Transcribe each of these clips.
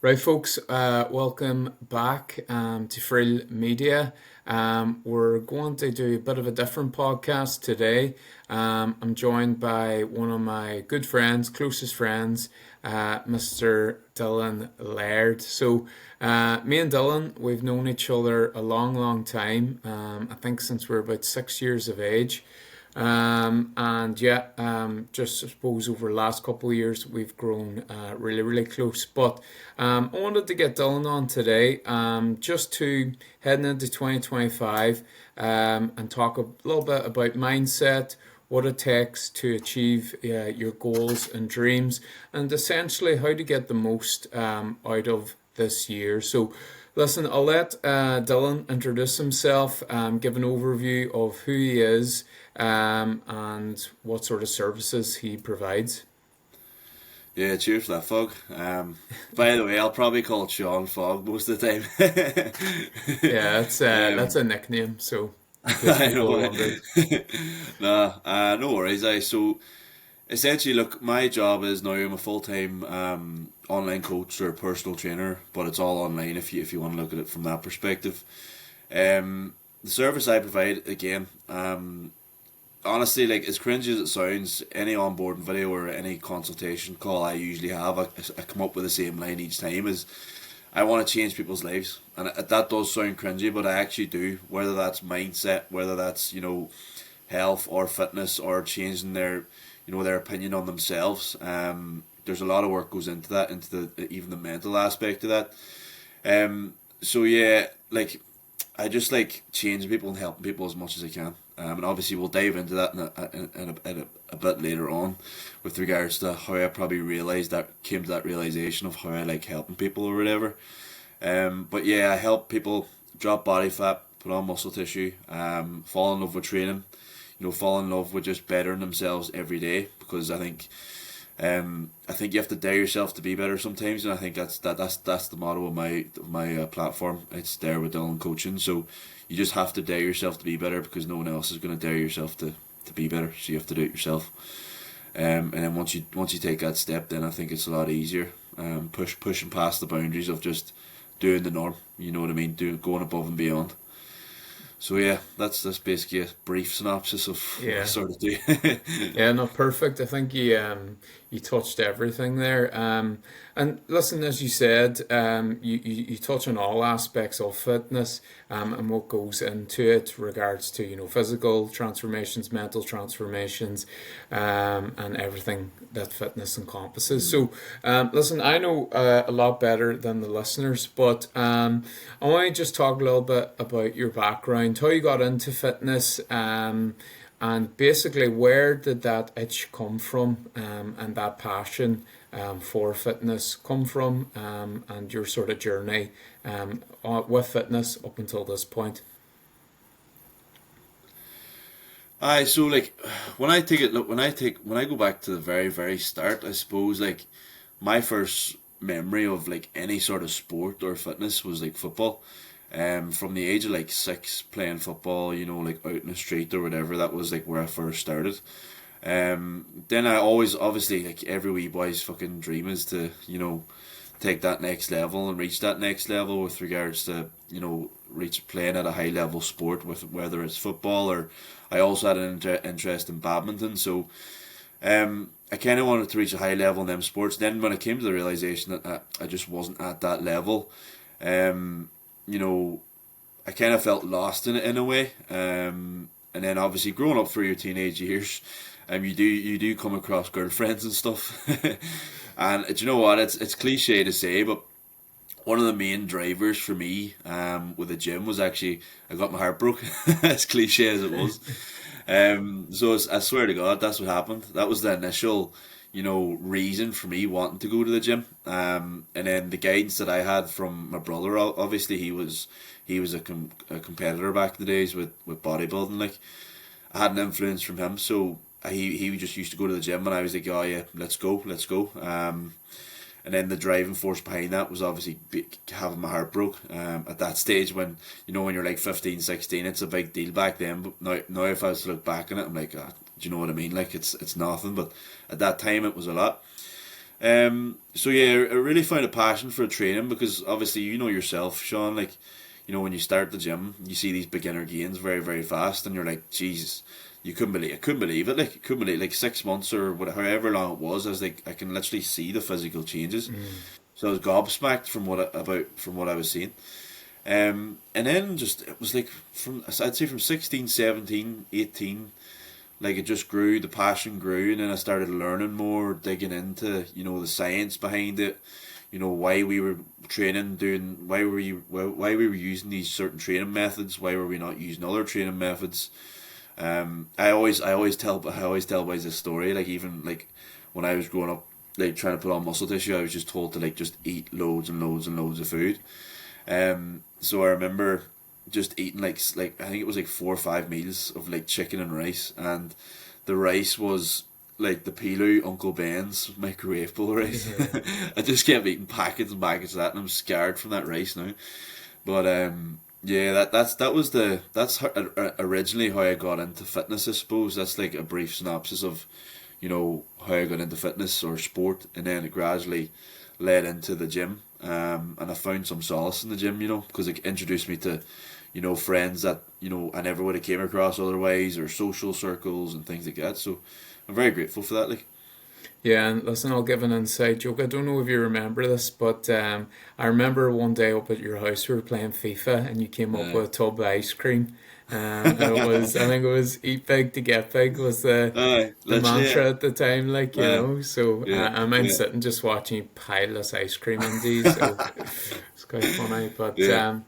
Right, folks, welcome back to Friel Media. We're going to do a bit of a different podcast today. I'm joined by one of my good friends, closest friends, Mr. Dylan Laird. Me and Dylan, we've known each other a long, long time. I think since we're about 6 years of age. Just I suppose over the last couple of years we've grown really, really close. But I wanted to get Dylan on today just to heading into 2025 and talk a little bit about mindset, what it takes to achieve your goals and dreams, and essentially how to get the most out of this year. So, listen, I'll let Dylan introduce himself, give an overview of who he is, and what sort of services he provides. Yeah, cheers for that, Fog. By the way, I'll probably call Sean Fog most of the time. Yeah, that's um, a nickname, so in case I people are know. wondering. Nah, no worries. So essentially, look, my job is now I'm a full-time online coach or personal trainer, but it's all online if you want to look at it from that perspective. The service I provide, again, honestly, like as cringy as it sounds, any onboarding video or any consultation call I usually have, I come up with the same line each time: is I want to change people's lives, and that does sound cringy, but I actually do. Whether that's mindset, whether that's health or fitness or changing their opinion on themselves. There's a lot of work goes into that, into the even the mental aspect of that. So yeah, like I just like changing people and helping people as much as I can. And obviously we'll dive into that in a bit later on, with regards to how I probably came to that realization of how I like helping people or whatever. But yeah, I help people drop body fat, put on muscle tissue, fall in love with training, fall in love with just bettering themselves every day, because I think you have to dare yourself to be better sometimes, and I think that's the motto of my platform. It's Dare with Dylan Coaching. So you just have to dare yourself to be better, because no one else is going to dare yourself to be better. So you have to do it yourself. And then once you take that step, then I think it's a lot easier. Pushing past the boundaries of just doing the norm. You know what I mean? Going above and beyond. So yeah, that's basically a brief synopsis of what I Yeah. sort of do. Yeah, no, perfect. I think you touched everything there. And listen, as you said, you touch on all aspects of fitness, and what goes into it, regards to physical transformations, mental transformations, and everything that fitness encompasses. Mm. So, listen, I know a lot better than the listeners, but I want to just talk a little bit about your background, how you got into fitness. And basically, where did that itch come from, and that passion for fitness come from, and your sort of journey with fitness up until this point? Aye, so like when I go back to the very very start, I suppose like my first memory of like any sort of sport or fitness was like football. From the age of like 6, playing football, like out in the street or whatever, that was like where I first started. Then I always, obviously, like every wee boy's fucking dream is to, take that next level and reach that next level with regards to, reach playing at a high level sport, with whether it's football, or I also had an interest in badminton. So I kind of wanted to reach a high level in them sports. Then when I came to the realization that I just wasn't at that level, um, you know, I kind of felt lost in a way. And then obviously growing up through your teenage years, you do come across girlfriends and stuff. And do you know what? It's cliche to say, but one of the main drivers for me with the gym was actually I got my heart broke. As cliche as it was. I swear to God, that's what happened. That was the initial, reason for me wanting to go to the gym. And then the guidance that I had from my brother, obviously he was a competitor back in the days with bodybuilding. Like I had an influence from him, so he just used to go to the gym, and I was like, oh yeah, let's go, let's go. And then the driving force behind that was obviously having my heart broke at that stage, when you're like 15, 16, it's a big deal back then. But now if I was to look back on it, I'm like, do you know what I mean? Like it's nothing, but at that time it was a lot. So yeah, I really found a passion for training because obviously you know yourself, Sean. Like, when you start the gym, you see these beginner gains very, very fast, and you're like, Jesus, I couldn't believe it. Like, I couldn't believe like 6 months or whatever, however long it was. I was like, I can literally see the physical changes. So I was gobsmacked from what I was seeing. And then just it was like I'd say from 16, 17, 18. Like it just grew, the passion grew, and then I started learning more, digging into the science behind it, why we were training, why we were using these certain training methods, why were we not using other training methods. I always tell boys this story, like even like when I was growing up, like trying to put on muscle tissue, I was just told to like just eat loads and loads and loads of food. So I remember just eating like I think it was like 4 or 5 meals of like chicken and rice, and the rice was like the Pilu Uncle Ben's microwavable rice. I just kept eating packets and packets of that, and I'm scarred from that rice now. But yeah, that's originally how I got into fitness. I suppose that's like a brief synopsis of how I got into fitness or sport, and then it gradually led into the gym. And I found some solace in the gym, because it introduced me to, friends that, I never would have came across otherwise, or social circles and things like that. So I'm very grateful for that. Like, Yeah, and listen, I'll give an inside joke. I don't know if you remember this, but I remember one day up at your house we were playing FIFA, and you came up with a tub of ice cream. And I think it was "Eat big to get big" was the literally, mantra at the time, like uh, So yeah, I mind yeah, sitting just watching you pile this ice cream in these. So it's quite funny. But yeah,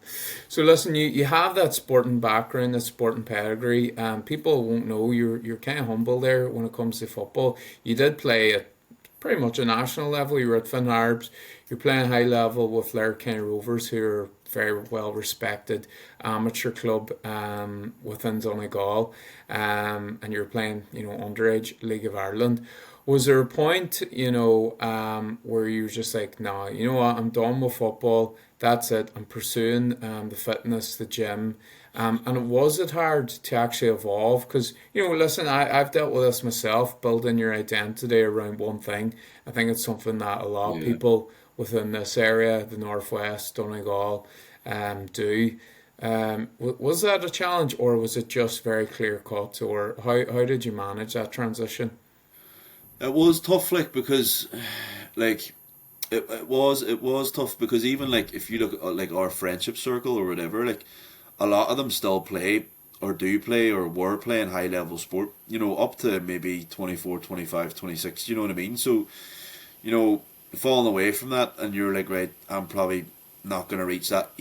so listen, you have that sporting background, that sporting pedigree. People won't know you're kind of humble there when it comes to football. You did play at pretty much a national level. You were at Finn Harbs. You're playing high level with Laird County Rovers, who are very well respected amateur club within Donegal, and you're playing underage League of Ireland. Was there a point where you were just like, no, you know what, I'm done with football. That's it. I'm pursuing the fitness, the gym. And was it hard to actually evolve? Because, listen, I've dealt with this myself, building your identity around one thing. I think it's something that a lot of yeah. people within this area, the Northwest, Donegal, do. Was that a challenge, or was it just very clear cut, or how did you manage that transition? It was tough, like because, like, it was tough because even like if you look at like our friendship circle or whatever, like a lot of them still play or do play or were playing high level sport, up to maybe 24, 25, 26. You know what I mean? So, you know, falling away from that, and you're like, right, I'm probably not going to reach that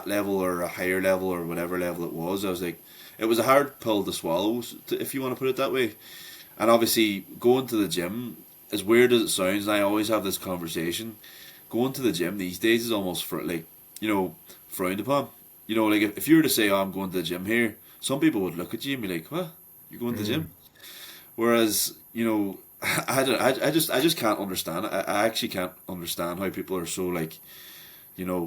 level or a higher level or whatever level it was. I was like, it was a hard pill to swallow, if you want to put it that way. And obviously, going to the gym, as weird as it sounds, and I always have this conversation, going to the gym these days is almost for like, frowned upon. Like if you were to say, "Oh, I'm going to the gym here," some people would look at you and be like, "What? You're going to the gym?" Whereas, I just can't understand it. I actually can't understand how people are so like,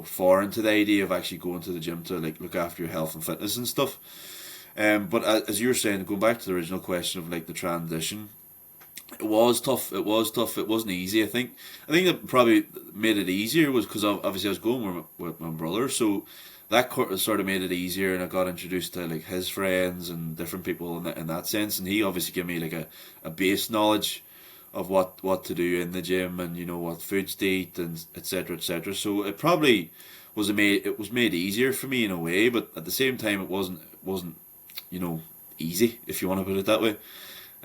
foreign to the idea of actually going to the gym to like look after your health and fitness and stuff. But as you were saying, going back to the original question of like the transition, it was tough. It was tough. It wasn't easy. I think that probably made it easier was because obviously I was going with my brother, so that sort of made it easier, and I got introduced to like his friends and different people in that sense, and he obviously gave me like a base knowledge of what to do in the gym, and what foods to eat, and etc etc. So it probably was made easier for me in a way, but at the same time it wasn't easy, if you want to put it that way.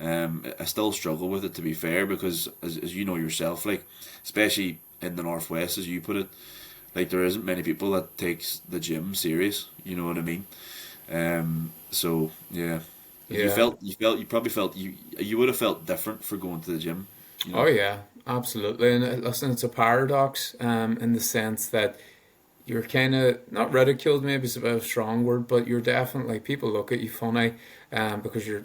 I still struggle with it, to be fair, because as you know yourself, like especially in the northwest, as you put it, like there isn't many people that takes the gym serious. You know what I mean? So yeah, Yeah. you probably felt you would have felt different for going to the gym. You Oh know? yeah, absolutely. And listen, it's a paradox, in the sense that you're kind of not ridiculed, maybe it's a bit of a strong word, but you're definitely people look at you funny, because you're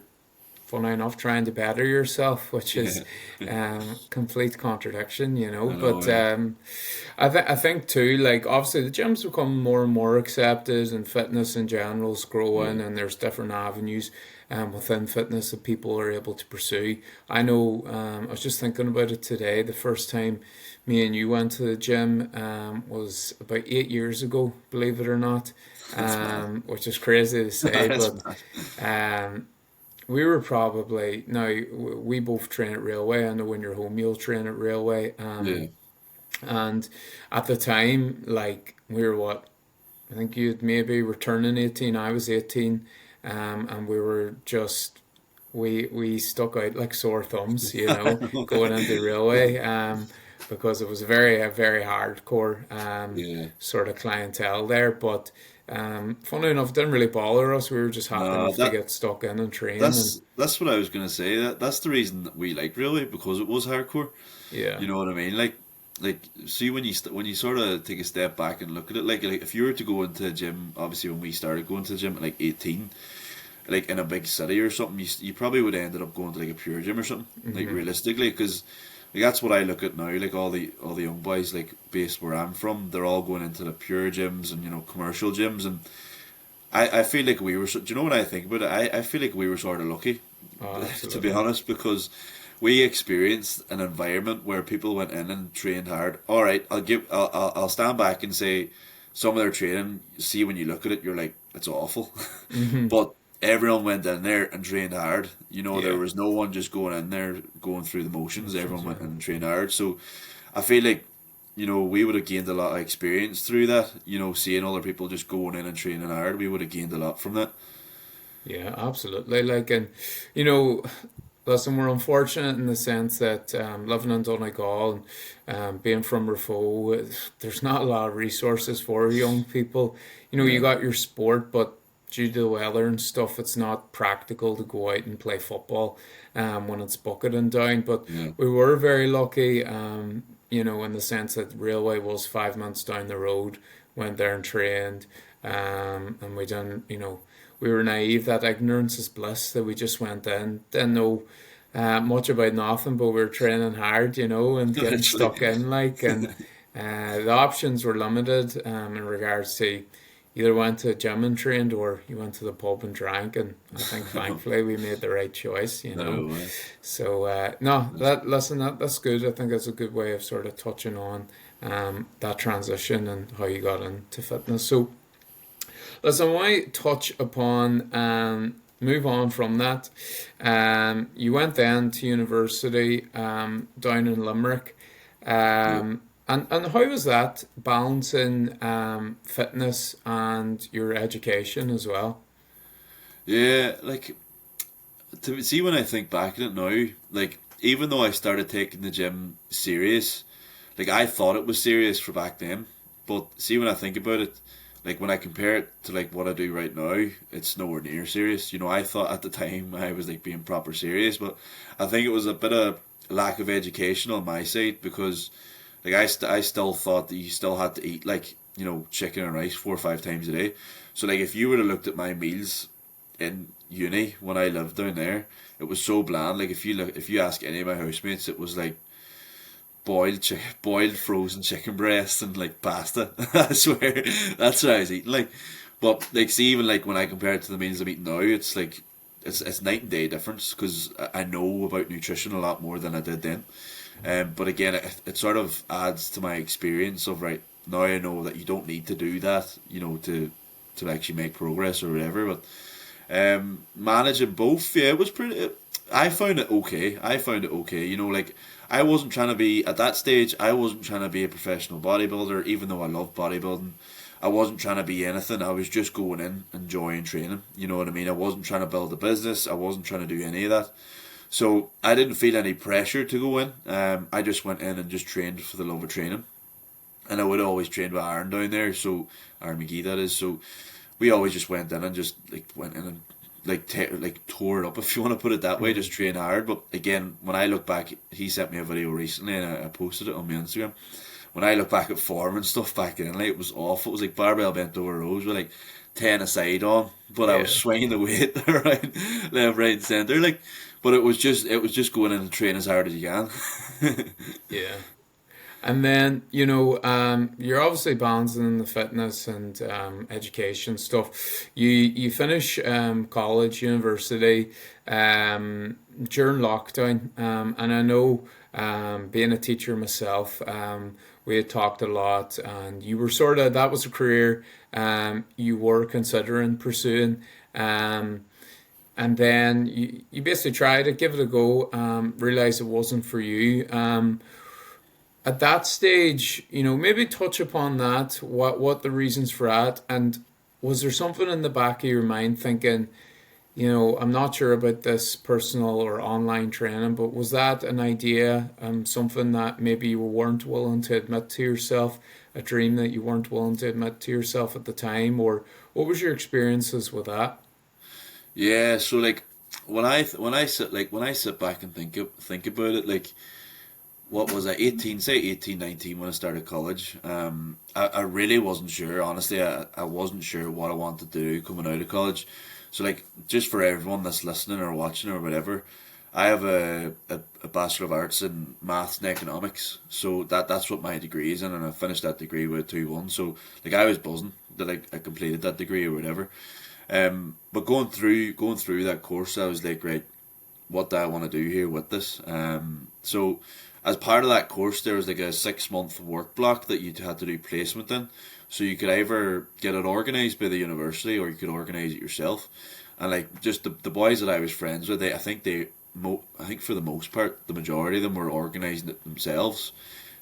funny enough trying to better yourself, which is Yeah, complete contradiction, I know. But I think too, like obviously the gym's become more and more accepted, and fitness in general is Yeah, growing, and there's different avenues. within fitness that people are able to pursue. I know, I was just thinking about it today. The first time me and you went to the gym was about 8 years ago, believe it or not, That's mad. which is crazy to say, That's but mad. um, we were probably, now we both train at Railway. I know when you're home you'll train at Railway. Yeah. And at the time, like, we were what, I think you'd maybe were turning 18, I was 18, and we were just, we stuck out like sore thumbs, going into Railway, because it was a very hardcore, Yeah. sort of clientele there. But funny enough, it didn't really bother us. We were just happy No, enough to get stuck in and train, and that's what I was gonna say. That's the reason that we liked really because it was hardcore. yeah, You know what I mean? Like see when when you sort of take a step back and look at it, like if you were to go into a gym, obviously when we started going to the gym at like 18, like in a big city or something, you probably would have ended up going to like a pure gym or something. Like hmm, realistically, because like that's what I look at now. Like all the young boys, like based where I'm from, they're all going into the pure gyms and commercial gyms, and I feel like we were. Do you know what I think about it? I feel like we were sort of lucky, oh, to be absolutely, honest, because we experienced an environment where people went in and trained hard. All right, I'll stand back and say some of their training. See, when you look at it, you're like, it's awful, hmm, but everyone went in there and trained hard. There yeah, was no one just going in there going through the motions. motions, Everyone yeah. went in and trained hard. So I feel like we would have gained a lot of experience through that. Seeing other people just going in and training hard, we would have gained a lot from that. Yeah, absolutely. Like, and you know, listen, we're unfortunate in the sense that living in Donegal and being from Rafo, there's not a lot of resources for young people. You Yeah, got your sport, but due to the weather and stuff, it's not practical to go out and play football when it's bucketing down. But yeah, we were very lucky, in the sense that Railway was 5 months down the road, went there and trained, and we done, we were naive that ignorance is bliss, that we just went in, didn't know much about nothing, but we were training hard, and getting literally. stuck in, like, and the options were limited in regards to either went to a gym and trained or you went to the pub and drank, and I think thankfully we made the right choice. No way. So no, that's good. I think that's a good way of sort of touching on that transition and how you got into fitness. So listen, I want to touch upon move on from that. You went then to university down in Limerick. Yeah. And how was that balancing fitness and your education as well? Yeah, like to see when I think back on it now, like even though I started taking the gym serious, like I thought it was serious for back then, but see when I think about it, like when I compare it to like what I do right now, it's nowhere near serious. I thought at the time I was like being proper serious, but I think it was a bit of lack of education on my side because like I still thought that you still had to eat like chicken and rice 4 or 5 times a day. So like if you would have looked at my meals in uni when I lived down there, it was so bland. Like if you ask any of my housemates, it was like boiled frozen chicken breast and like pasta. I swear, that's what I was eating. Like, but like, see, even like when I compare it to the meals I'm eating now, it's like it's night and day difference because I know about nutrition a lot more than I did then. But again, it sort of adds to my experience of right now. I know that you don't need to do that, to actually make progress or whatever. But managing both, yeah, it was pretty. I found it okay. I found it okay. Like I wasn't trying to be at that stage. I wasn't trying to be a professional bodybuilder, even though I love bodybuilding. I wasn't trying to be anything. I was just going in, enjoying training. You know what I mean? I wasn't trying to build a business. I wasn't trying to do any of that. So I didn't feel any pressure to go in. I just went in and just trained for the love of training. And I would always train with Aaron down there, so Aaron McGee that is. So we always just went in and just like went in and like tore it up if you want to put it that way, Mm-hmm. just train hard. But again, when I look back, he sent me a video recently and I posted it on my Instagram. When I look back at form and stuff back then, like it was awful. It was like barbell bent over rows with like 10 aside on, but I was Yeah, swinging the weight around left, right, and centre. Like, but it was just going in and train as hard as you can. yeah. And then, you're obviously balancing the fitness and education stuff. You finish college, university during lockdown, and I know being a teacher myself, we had talked a lot, and you were sort of that was a career you were considering pursuing. Um, and then you basically tried it, give it a go, realized it wasn't for you. At that stage, maybe touch upon that, what the reasons for that, and was there something in the back of your mind thinking, I'm not sure about this personal or online training, but was that an idea, something that maybe you weren't willing to admit to yourself, a dream that you weren't willing to admit to yourself at the time, or what was your experiences with that? Yeah, so like when I sit back and think about it, like what was I, 18, say 18, 19 when I started college. I really wasn't sure, honestly. I wasn't sure what I wanted to do coming out of college. So like just for everyone that's listening or watching or whatever, I have a Bachelor of Arts in Maths and Economics. So that's what my degree is in, and I finished that degree with 2-1. So like I was buzzing that I completed that degree or whatever. But going through that course, I was like, right, what do I want to do here with this? So as part of that course, there was like a 6 month work block that you had to do placement in. So you could either get it organised by the university or you could organise it yourself. And like just the boys that I was friends with, I think for the most part, the majority of them were organising it themselves.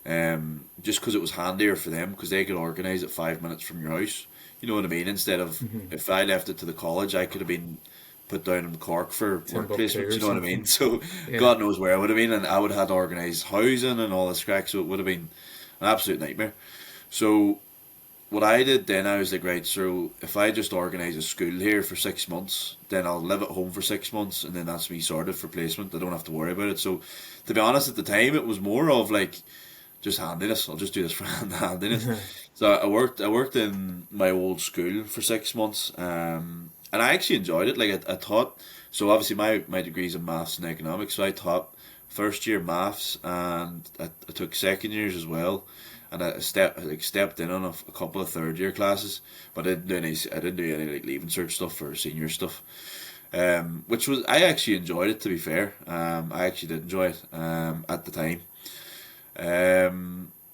Just because it was handier for them because they could organise it 5 minutes from your house. You know what I mean? Instead of Mm-hmm. if I left it to the college, I could have been put down in Cork for work Timbuktu placements. or You know what I mean? something. So Yeah. God knows where I would have been, and I would have had to organise housing and all this crack. So it would have been an absolute nightmare. So what I did then, I was like, right, so if I just organise a school here for 6 months, then I'll live at home for 6 months, and then that's me sorted for placement. I don't have to worry about it. So to be honest, at the time, it was more of like just handiness. I'll just do this for handiness. So I worked in my old school for 6 months, and I actually enjoyed it. Like I taught. So obviously my degree's in maths and economics. So I taught first year maths, and I took second years as well. And I stepped in on a couple of third year classes, but I didn't do any like leaving cert stuff or senior stuff. Which was I actually enjoyed it, to be fair. I actually did enjoy it at the time.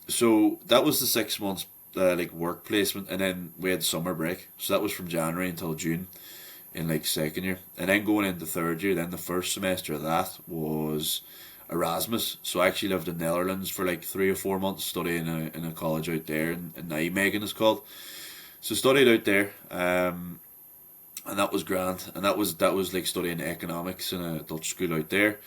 So that was the 6 months like work placement, and then we had summer break. So that was from January until June in like second year, and then going into third year. Then the first semester of that was Erasmus. So I actually lived in Netherlands for like 3 or 4 months, studying in a college out there in Nijmegen it's called. So studied out there, and that was grand. And that was like studying economics in a Dutch school out there.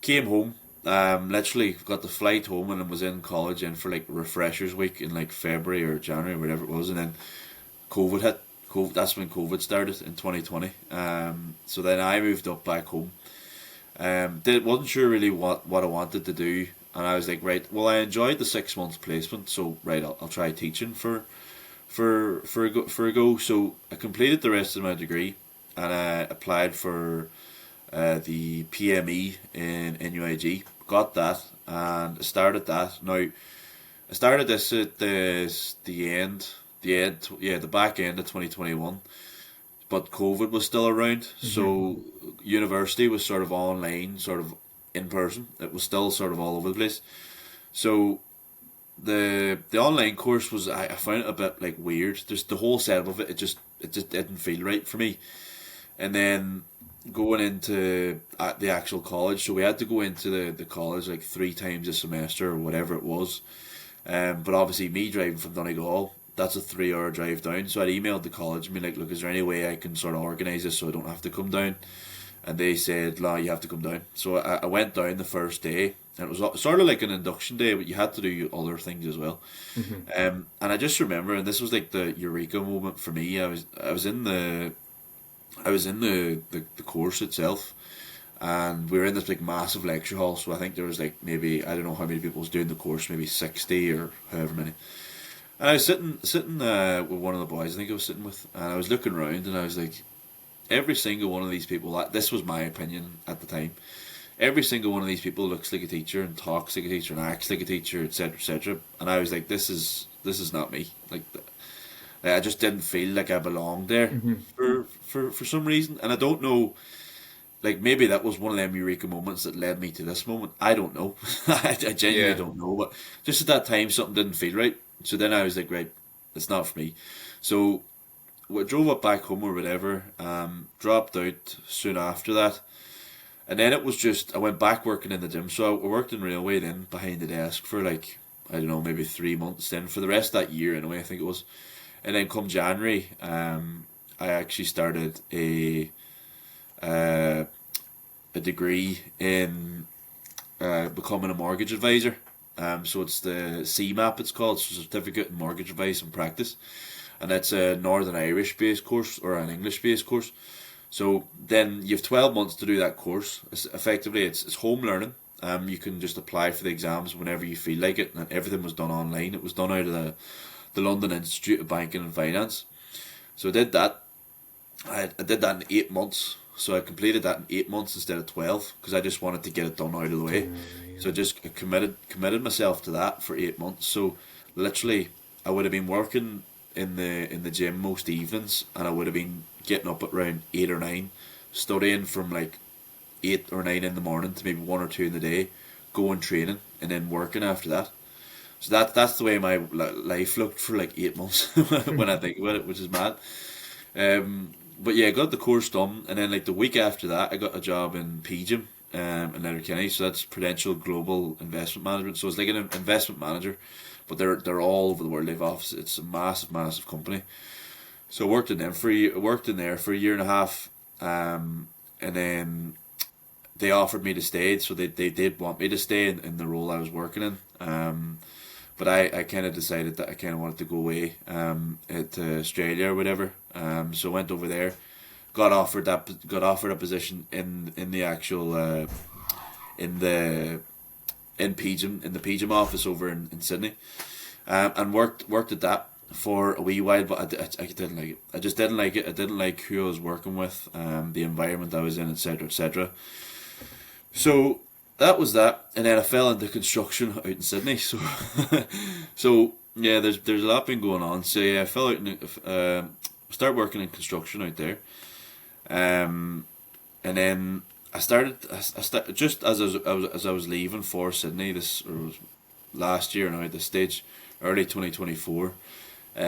Came home, literally got the flight home and was in college in for like refreshers week in like February or January, whatever it was, and then COVID hit. COVID, that's when COVID started in 2020. So then I moved up back home. Wasn't sure really what I wanted to do, and I was like, right, well, I enjoyed the 6 months placement, so right, I'll try teaching for a go. So I completed the rest of my degree, and I applied for the PME in NUIG. Got that and started that. Now I started this at the back end of 2021, but COVID was still around, Mm-hmm. so university was sort of online, sort of in person. It was still sort of all over the place. So the online course was I found it a bit like weird. Just the whole setup of it just didn't feel right for me. And then going into the actual college, so we had to go into the college like 3 times a semester or whatever it was. But obviously, me driving from Donegal, that's a 3 hour drive down. So I emailed the college and be like, look, is there any way I can sort of organise this so I don't have to come down? And they said, no, you have to come down. So I went down the first day, and it was sort of like an induction day, but you had to do other things as well. Mm-hmm. And I just remember, and this was like the eureka moment for me. I was in the course itself, and we were in this like massive lecture hall. So I think there was like maybe I don't know how many people was doing the course, maybe 60 or however many. And I was sitting with one of the boys I think I was sitting with, and I was looking around, and I was like, every single one of these people. This was my opinion at the time. every single one of these people looks like a teacher and talks like a teacher and acts like a teacher, etc., etc. And I was like, this is not me. Like, I just didn't feel like I belonged there for some reason, and I don't know. Like, maybe that was one of them eureka moments that led me to this moment. I don't know. I genuinely Yeah. don't know. But just at that time, something didn't feel right. So then I was like, right, it's not for me. So we drove up back home or whatever. Dropped out soon after that. And then it was just, I went back working in the gym. So I worked in railway then behind the desk for like, I don't know, maybe 3 months then for the rest of that year anyway, I think it was. And then come January, I actually started uh, a degree in becoming a mortgage advisor. So it's the CMAP, it's called, so Certificate in Mortgage Advice and Practice. And that's a Northern Irish based course or an English based course. So then you have 12 months to do that course. Effectively, it's home learning. You can just apply for the exams whenever you feel like it, and everything was done online. It was done out of the London Institute of Banking and Finance. So I did that. I did that in 8 months. So I completed that in 8 months instead of 12 because I just wanted to get it done out of the way. So I just committed myself to that for 8 months. So literally, I would have been working in the gym most evenings, and I would have been getting up at around 8 or 9, studying from like 8 or 9 in the morning to maybe 1 or 2 in the day, going training, and then working after that. So that's the way my life looked for like 8 months when I think about it, which is mad. But yeah, I got the course done, and then like the week after that, I got a job in PGIM in Letterkenny. So that's Prudential Global Investment Management. So it's like an investment manager, but they're all over the world. They've offices. It's a massive, massive company. So I worked in them worked in there for a year and a half, and then they offered me to stay. So they did want me to stay in the role I was working in. But I kind of decided that I kind of wanted to go away to Australia or whatever. So I went over there, got offered a position in the actual in the in the PGIM office over in Sydney, and worked at that for a wee while. But I didn't like it. I just didn't like it. I didn't like who I was working with, the environment I was in, etc., etc. So that was that, and then I fell into construction out in Sydney. So, so yeah, there's a lot been going on. So yeah, I fell out in start working in construction out there, and then I started just as I was leaving for Sydney last year now at this stage, early 2024. I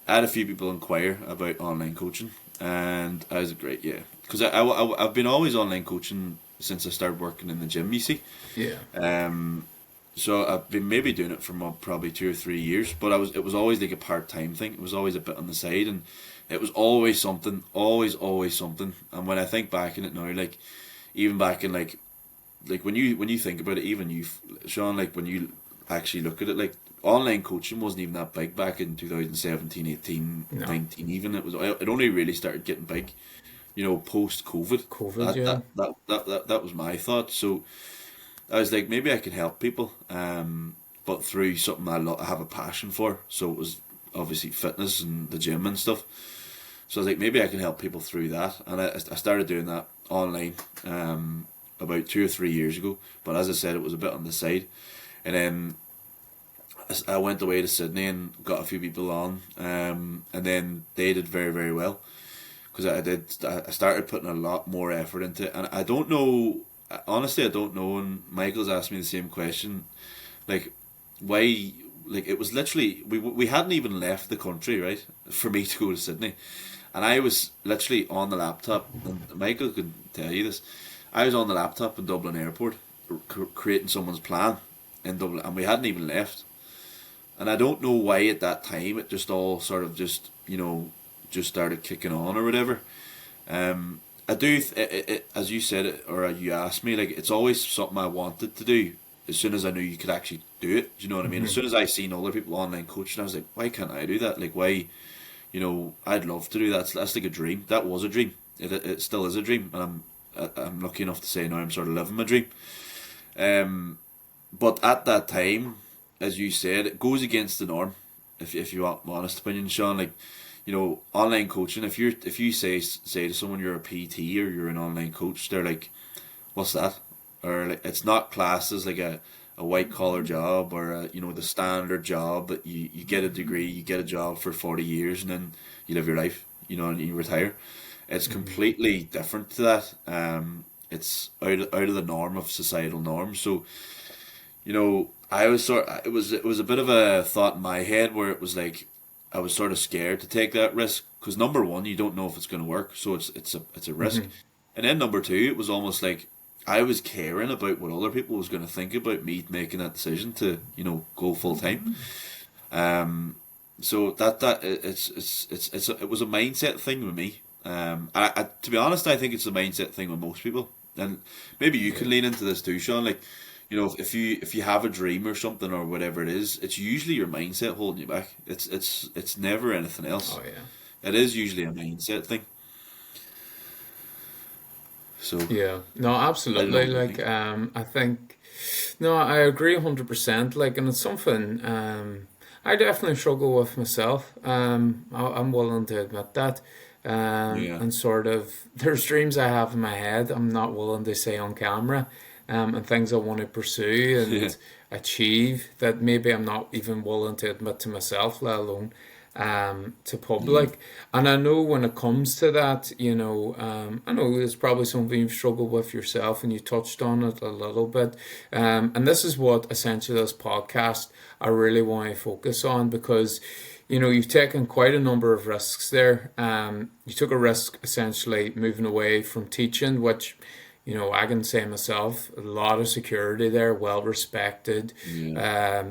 had a few people inquire about online coaching, and I was great, yeah, because I've been always online coaching since I started working in the gym, you see. Yeah. So I've been maybe doing it for probably 2 or 3 years, but it was always like a part-time thing. It was always a bit on the side, and it was always something, always something. And when I think back in it now, like even back in like when you think about it, even you, Sean, like when you actually look at it, like online coaching wasn't even that big back in 2017, 18, No. 19 even. It only really started getting big, post COVID. COVID, yeah. That was my thought. So I was like, maybe I can help people, but through something I have a passion for. So it was obviously fitness and the gym and stuff. So I was like, maybe I can help people through that, and I started doing that online about 2 or 3 years ago. But as I said, it was a bit on the side, and then I went away to Sydney and got a few people on, and then they did very, very well because I started putting a lot more effort into it, and I don't know. Honestly, I don't know. And Michael's asked me the same question, like why. Like it was literally we hadn't even left the country, right, for me to go to Sydney, and I was literally on the laptop. And Michael could tell you this. I was on the laptop in Dublin Airport, creating someone's plan in Dublin, and we hadn't even left. And I don't know why at that time it just all sort of just started kicking on or whatever. I do, as you said it, or you asked me, like it's always something I wanted to do. As soon as I knew you could actually do it, do you know what I mean? As soon as I seen other people online coaching, I was like, why can't I do that? Like, why, I'd love to do that. That's like a dream. That was a dream. It still is a dream, and I'm lucky enough to say now I'm sort of living my dream. But at that time, as you said, it goes against the norm. If you want my honest opinion, Sean, like, online coaching. If you say to someone you're a PT or you're an online coach, they're like, what's that? or like it's not classed as like a white collar job, or the standard job that you get a degree, you get a job for 40 years, and then you live your life, and you retire. It's completely different to that. It's out of the norm of societal norms. So I was it was a bit of a thought in my head where it was like I was sort of scared to take that risk, because number one, you don't know if it's going to work, so it's a risk, and then number two, it was almost like I was caring about what other people was going to think about me making that decision to go full time. So it was a mindset thing with me. To be honest, I think it's a mindset thing with most people, and maybe you can lean into this too, Sean. Like, if you have a dream or something or whatever it is, it's usually your mindset holding you back. It's never anything else. Oh yeah. It is usually a mindset thing. So Yeah, no, I don't know absolutely. what you Like, think. I think, no, I agree 100%. Like, and it's something I definitely struggle with myself. I'm willing to admit that. Yeah, And sort of, there's dreams I have in my head I'm not willing to say on camera, and things I want to pursue yeah, and achieve that maybe I'm not even willing to admit to myself, let alone to yeah, public. And I know when it comes to that, I know it's probably something you've struggled with yourself, and you touched on it a little bit. And this is what essentially this podcast I really want to focus on, because you've taken quite a number of risks there. You took a risk essentially moving away from teaching, which I can say myself, a lot of security there, well respected, yeah,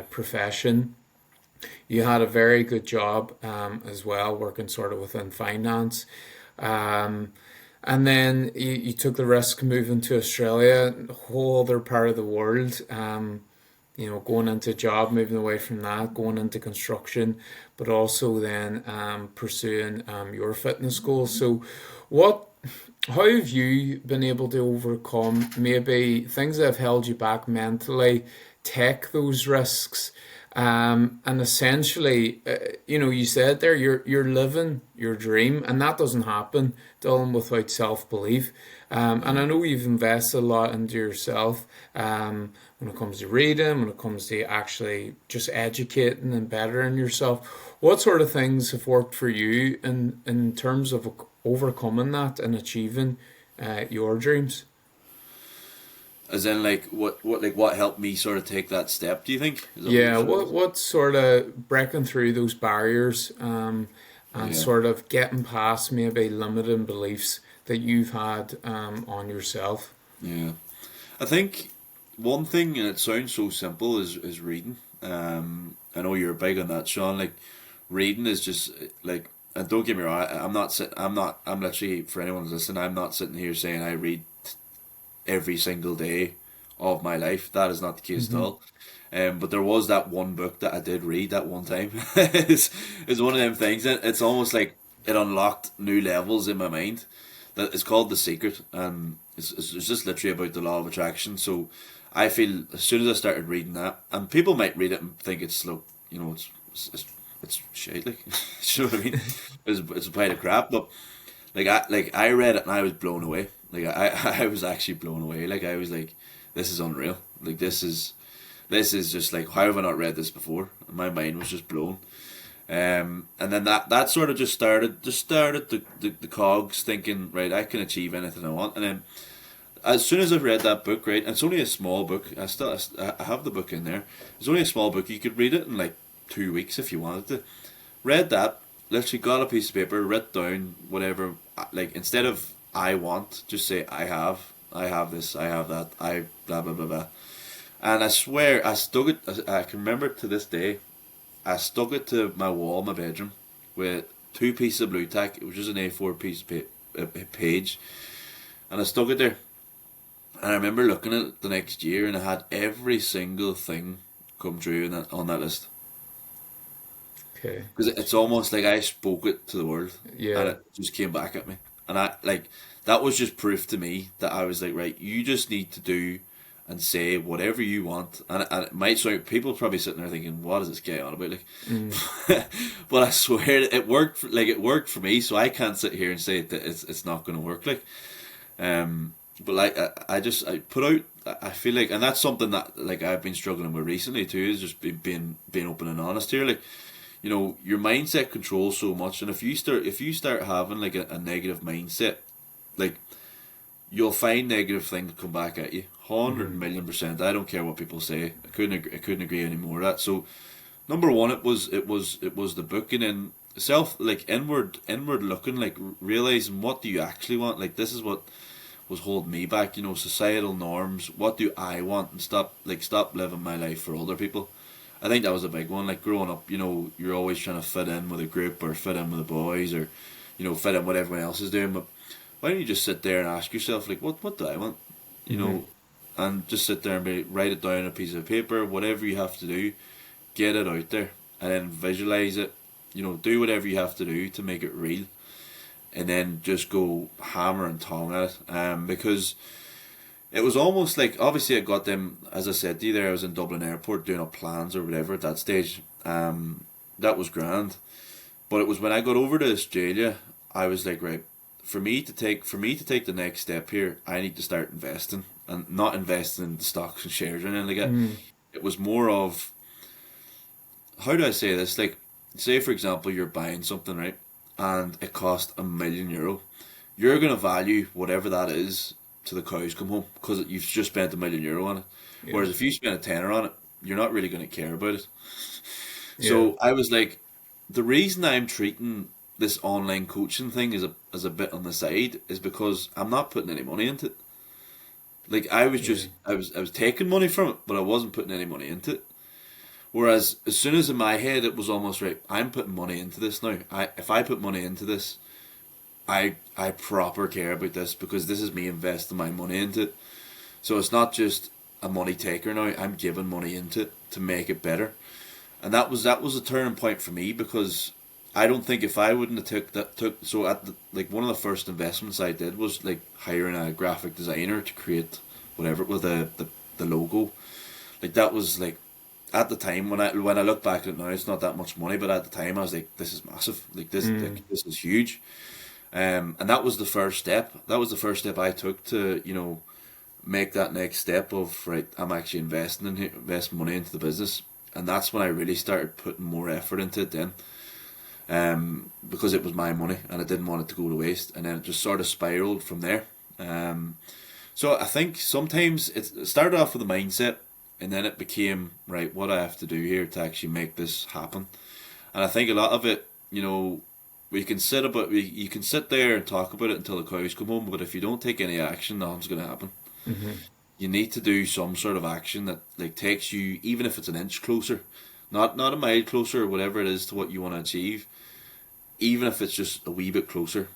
profession. You had a very good job as well, working sort of within finance. Um, and then you took the risk moving to Australia, a whole other part of the world. Going into a job, moving away from that, going into construction, but also then pursuing your fitness goals. So, what, how have you been able to overcome maybe things that have held you back mentally, take those risks, and essentially, you said there you're living your dream, and that doesn't happen, Dylan, without self belief. And yeah. I know you've invested a lot into yourself, when it comes to reading, when it comes to actually just educating and bettering yourself. What sort of things have worked for you in terms of overcoming that and achieving your dreams? As in, like, what helped me sort of take that step? Do you think is that what you're Yeah, sort of? what sort of breaking through those barriers, and Yeah, sort of getting past maybe limiting beliefs that you've had on yourself? yeah. I think one thing, and it sounds so simple, is reading. I know you're big on that, Sean. Like, reading is just like, and don't get me wrong, I'm literally, for anyone who's listening, I'm not sitting here saying I read every single day of my life. That is not the case at Hmm. all. But there was that one book that I did read that one time. It's one of them things. It's almost like it unlocked new levels in my mind. That it's called The Secret, and it's just literally about the law of attraction. So I feel as soon as I started reading that, and people might read it and think it's slow, it's shit, like, you know what I mean? It's a pile of crap, but like I read it and I was blown away. Like I was actually blown away. Like I was like, this is unreal. Like this is just like, how have I not read this before? And my mind was just blown. And then that sort of just started the cogs thinking, right, I can achieve anything I want. And then as soon as I've read that book, right, and it's only a small book. I have the book in there. It's only a small book. You could read it in like 2 weeks if you wanted to. Read that, literally got a piece of paper, wrote down whatever. Like, instead of I want, just say I have this, I have that, I blah blah blah blah. And I swear, I stuck it. I can remember it to this day. I stuck it to my wall in my bedroom with two pieces of blue tack. It was just an A4 piece of page, and I stuck it there. And I remember looking at it the next year, and I had every single thing come true on that list. Okay. Because it's almost like I spoke it to the world, and Yeah. it just came back at me. And I like that was just proof to me that I was like, right, you just need to do and say whatever you want. And it might sound, people probably sitting there thinking, what is this guy on about? Like, Mm. but I swear it worked. Like, it worked for me, so I can't sit here and say that it's not going to work. Like, but like I put out. I feel like, and that's something that like I've been struggling with recently too. Is just being open and honest here. Like, your mindset controls so much, and if you start having like a negative mindset, like you'll find negative things come back at you. 100 million%. I don't care what people say. I couldn't agree anymore. That so number one, it was the book, and then self like inward looking, like realizing what do you actually want. Like this is what was holding me back. Societal norms. What do I want, and stop living my life for other people. I think that was a big one. Like growing up, you're always trying to fit in with a group or fit in with the boys or, fit in what everyone else is doing. But why don't you just sit there and ask yourself, like, what do I want? You know, and just sit there and write it down on a piece of paper, whatever you have to do, get it out there, and then visualize it. Do whatever you have to do to make it real, and then just go hammer and tong at it. Because it was almost like, obviously I got them, as I said to you there, I was in Dublin Airport doing up plans or whatever at that stage. That was grand. But it was when I got over to Australia, I was like, right, for me to take the next step here, I need to start investing, and not investing in stocks and shares or anything like that. It was more of, how do I say this? Like, say for example, you're buying something, right, and it cost €1 million. You're gonna value whatever that is to the cows come home, because you've just spent €1 million on it. Yeah. Whereas if you spend a tenner on it, you're not really gonna care about it. Yeah. So I was like, the reason I'm treating this online coaching thing as a bit on the side is because I'm not putting any money into it. Like I was just I was taking money from it, but I wasn't putting any money into it. Whereas as soon as in my head it was almost right, I'm putting money into this now. If I put money into this, I proper care about this, because this is me investing my money into it. So it's not just a money taker now. I'm giving money into it to make it better. And that was a turning point for me, because I don't think if I wouldn't have took so at like one of the first investments I did was like hiring a graphic designer to create whatever with the logo. Like that was like, at the time when I look back at it now, it's not that much money, but at the time I was like, this is massive. Like this is huge. And that was the first step. That was the first step I took to make that next step of, right, I'm actually investing money into the business. And that's when I really started putting more effort into it then. Because it was my money and I didn't want it to go to waste, and then it just sort of spiraled from there. So I think sometimes it started off with a mindset, and then it became, right, what I have to do here to actually make this happen. And I think a lot of it, you can sit there and talk about it until the cows come home, but if you don't take any action, nothing's going to happen. You need to do some sort of action that like takes you, even if it's an inch closer, not a mile closer or whatever it is to what you want to achieve. Even if it's just a wee bit closer,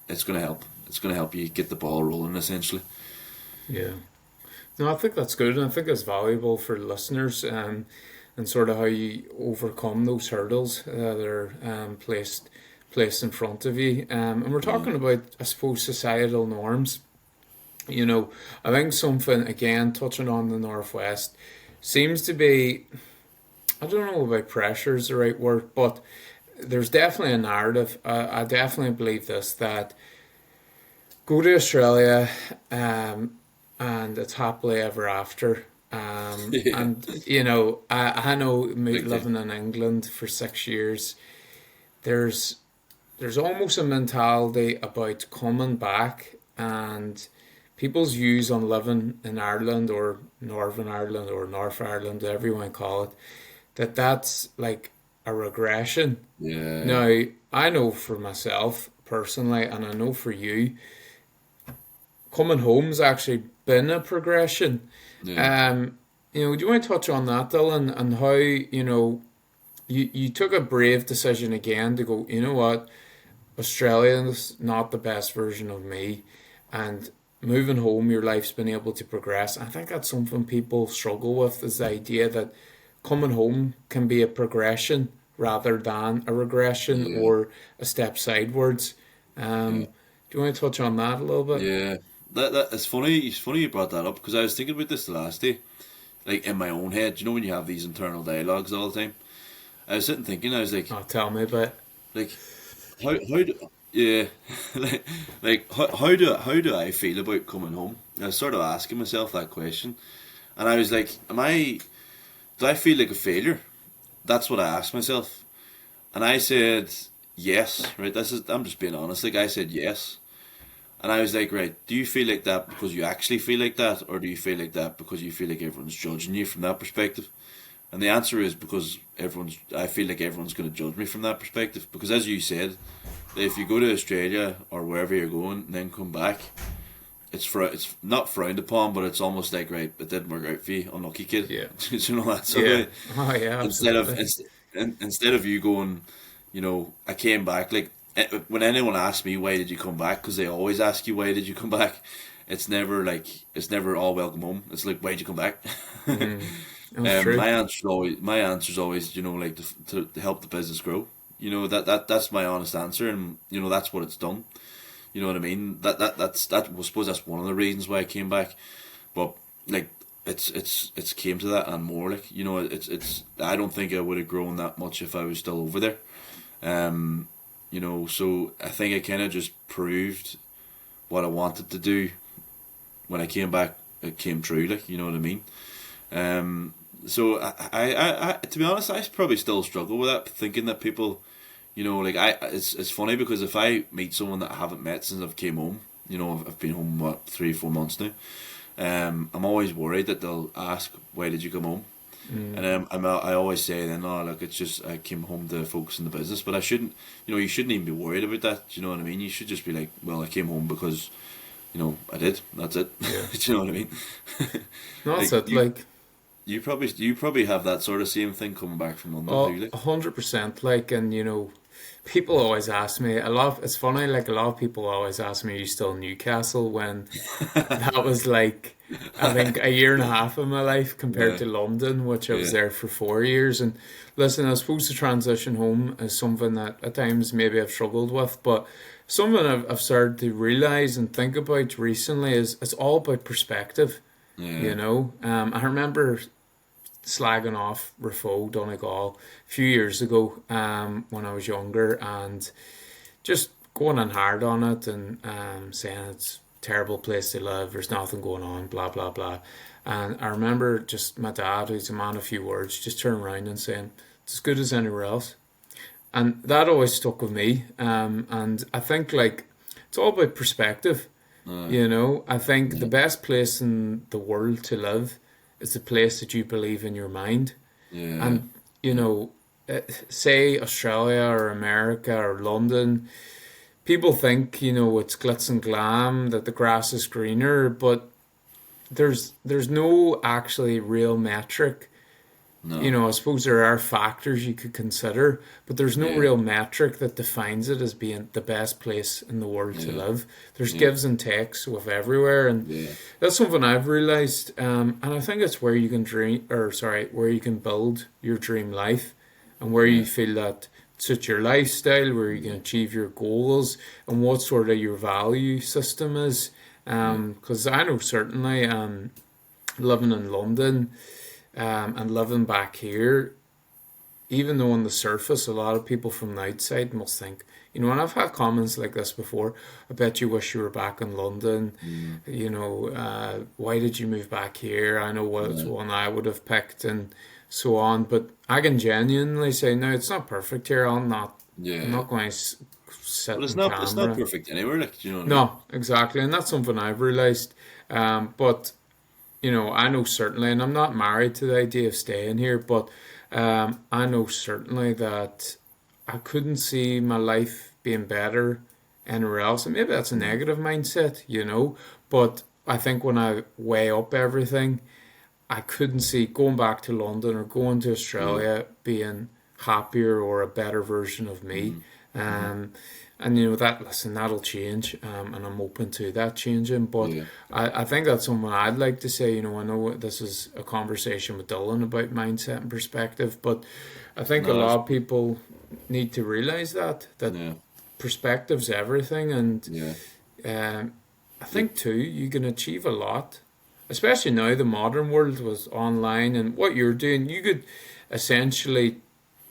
it's going to help. It's going to help you get the ball rolling, essentially. Yeah. No, I think that's good, and I think it's valuable for listeners, and sort of how you overcome those hurdles that are placed in front of you. And we're talking about, I suppose, societal norms. I think something, again, touching on the Northwest, seems to be, I don't know about pressure is the right word, but there's definitely a narrative. I definitely believe this, that go to Australia, and it's happily ever after. And, I know me living in England for 6 years, there's almost a mentality about coming back, and people's views on living in Ireland or Northern Ireland or North Ireland, whatever you want to call it, that's like a regression. Yeah. Now, I know for myself personally, and I know for you, coming home's actually been a progression. Yeah. Do you want to touch on that, Dylan, and how, you took a brave decision again to go, you know what, Australia's not the best version of me, and moving home, your life's been able to progress. I think that's something people struggle with, is the idea that coming home can be a progression rather than a regression Yeah. or a step sidewards. Yeah. Do you want to touch on that a little bit? Yeah. That it's funny. It's funny you brought that up, because I was thinking about this the last day, like in my own head. You know when you have these internal dialogues all the time. I was sitting thinking. I was like, Oh, tell me about it. like how yeah, how do I feel about coming home? I was sort of asking myself that question, and I was like, do I feel like a failure? That's what I asked myself, and I said yes. Right, I'm just being honest. Like I said yes, and I was like, right, do you feel like that because you actually feel like that, or do you feel like that because you feel like everyone's judging you from that perspective? And the answer is because I feel like everyone's going to judge me from that perspective. Because as you said, if you go to Australia or wherever you're going and then come back, it's not frowned upon, but it's almost like, right, it didn't work out for you, unlucky kid. Yeah. You know that sort of Yeah. way. Oh yeah, Instead of absolutely. instead of you going, I came back. Like when anyone asks me why did you come back, because they always ask you why did you come back. It's never all welcome home. It's like why did you come back? That's true. My answer's always like to help the business grow. That's my honest answer, and that's what it's done. You know what I mean? I suppose that's one of the reasons why I came back. But like it's came to that and more. Like it's I don't think I would have grown that much if I was still over there. Um, so I think I kind of just proved what I wanted to do when I came back. It came true. Like you know what I mean. Um, so to be honest, I probably still struggle with that, thinking that people, it's funny because if I meet someone that I haven't met since I've came home, I've been home what 3 4 months now. I'm always worried that they'll ask, "Why did you come home?" And I always say then, "Oh, look, it's just I came home to focus on the business." But I shouldn't, you shouldn't even be worried about that. Do you know what I mean? You should just be like, "Well, I came home because, I did. That's it." Yeah. Do you know what I mean? No, that's Like it. Like, you probably have that sort of same thing coming back from London, do oh, you? Like? 100%. Like, and people always ask me a lot. It's funny. Like, a lot of people always ask me, "Are you still in Newcastle?" When that was like, I think a year and a half of my life compared Yeah, to London, which I was yeah, there for 4 years. And listen, I suppose the transition home is something that at times maybe I've struggled with, but something I've started to realize and think about recently is it's all about perspective. yeah, I remember slagging off Rafo Donegal a few years ago when I was younger and just going on hard on it and saying it's a terrible place to live, there's nothing going on, blah, blah, blah. And I remember just my dad, who's a man of few words, just turning around and saying, it's as good as anywhere else. And that always stuck with me. And I think like it's all about perspective. uh, I think the yeah, best place in the world to live is the place that you believe in your mind. yeah, And, you know, say Australia or America or London, people think, it's glitz and glam, that the grass is greener, but there's no actually real metric. no, I suppose there are factors you could consider, but there's no yeah, real metric that defines it as being the best place in the world to yeah, live. There's yeah, gives and takes with everywhere, and yeah, that's something I've realized. And I think it's where you can dream, or sorry, where you can build your dream life, and where yeah, you feel that suits your lifestyle, where you can yeah, achieve your goals, and what sort of your value system is. yeah, Because I know certainly, living in London and living back here, even though on the surface, a lot of people from the outside must think, and I've had comments like this before. I bet you wish you were back in London. mm, Why did you move back here? I know what's yeah, one I would have picked, and so on. But I can genuinely say, no, it's not perfect here. I'm yeah. not going to sit But it's in not Canberra. perfect anywhere. Like, do you know what I mean? No, exactly, and that's something I've realized. But I know certainly, and I'm not married to the idea of staying here, but I know certainly that I couldn't see my life being better anywhere else. And maybe that's a Mm, negative mindset. But I think when I weigh up everything, I couldn't see going back to London or going to yeah, Australia being happier or a better version of me. mm, mm-hmm, Um, and listen, that'll change, and I'm open to that changing. But yeah. I think that's something I'd like to say. I know this is a conversation with Dylan about mindset and perspective, but I think a No, lot of people need to realize that yeah, perspective's everything, and yeah, um, I like, think too you can achieve a lot, especially now the modern world was online and what you're doing. You could essentially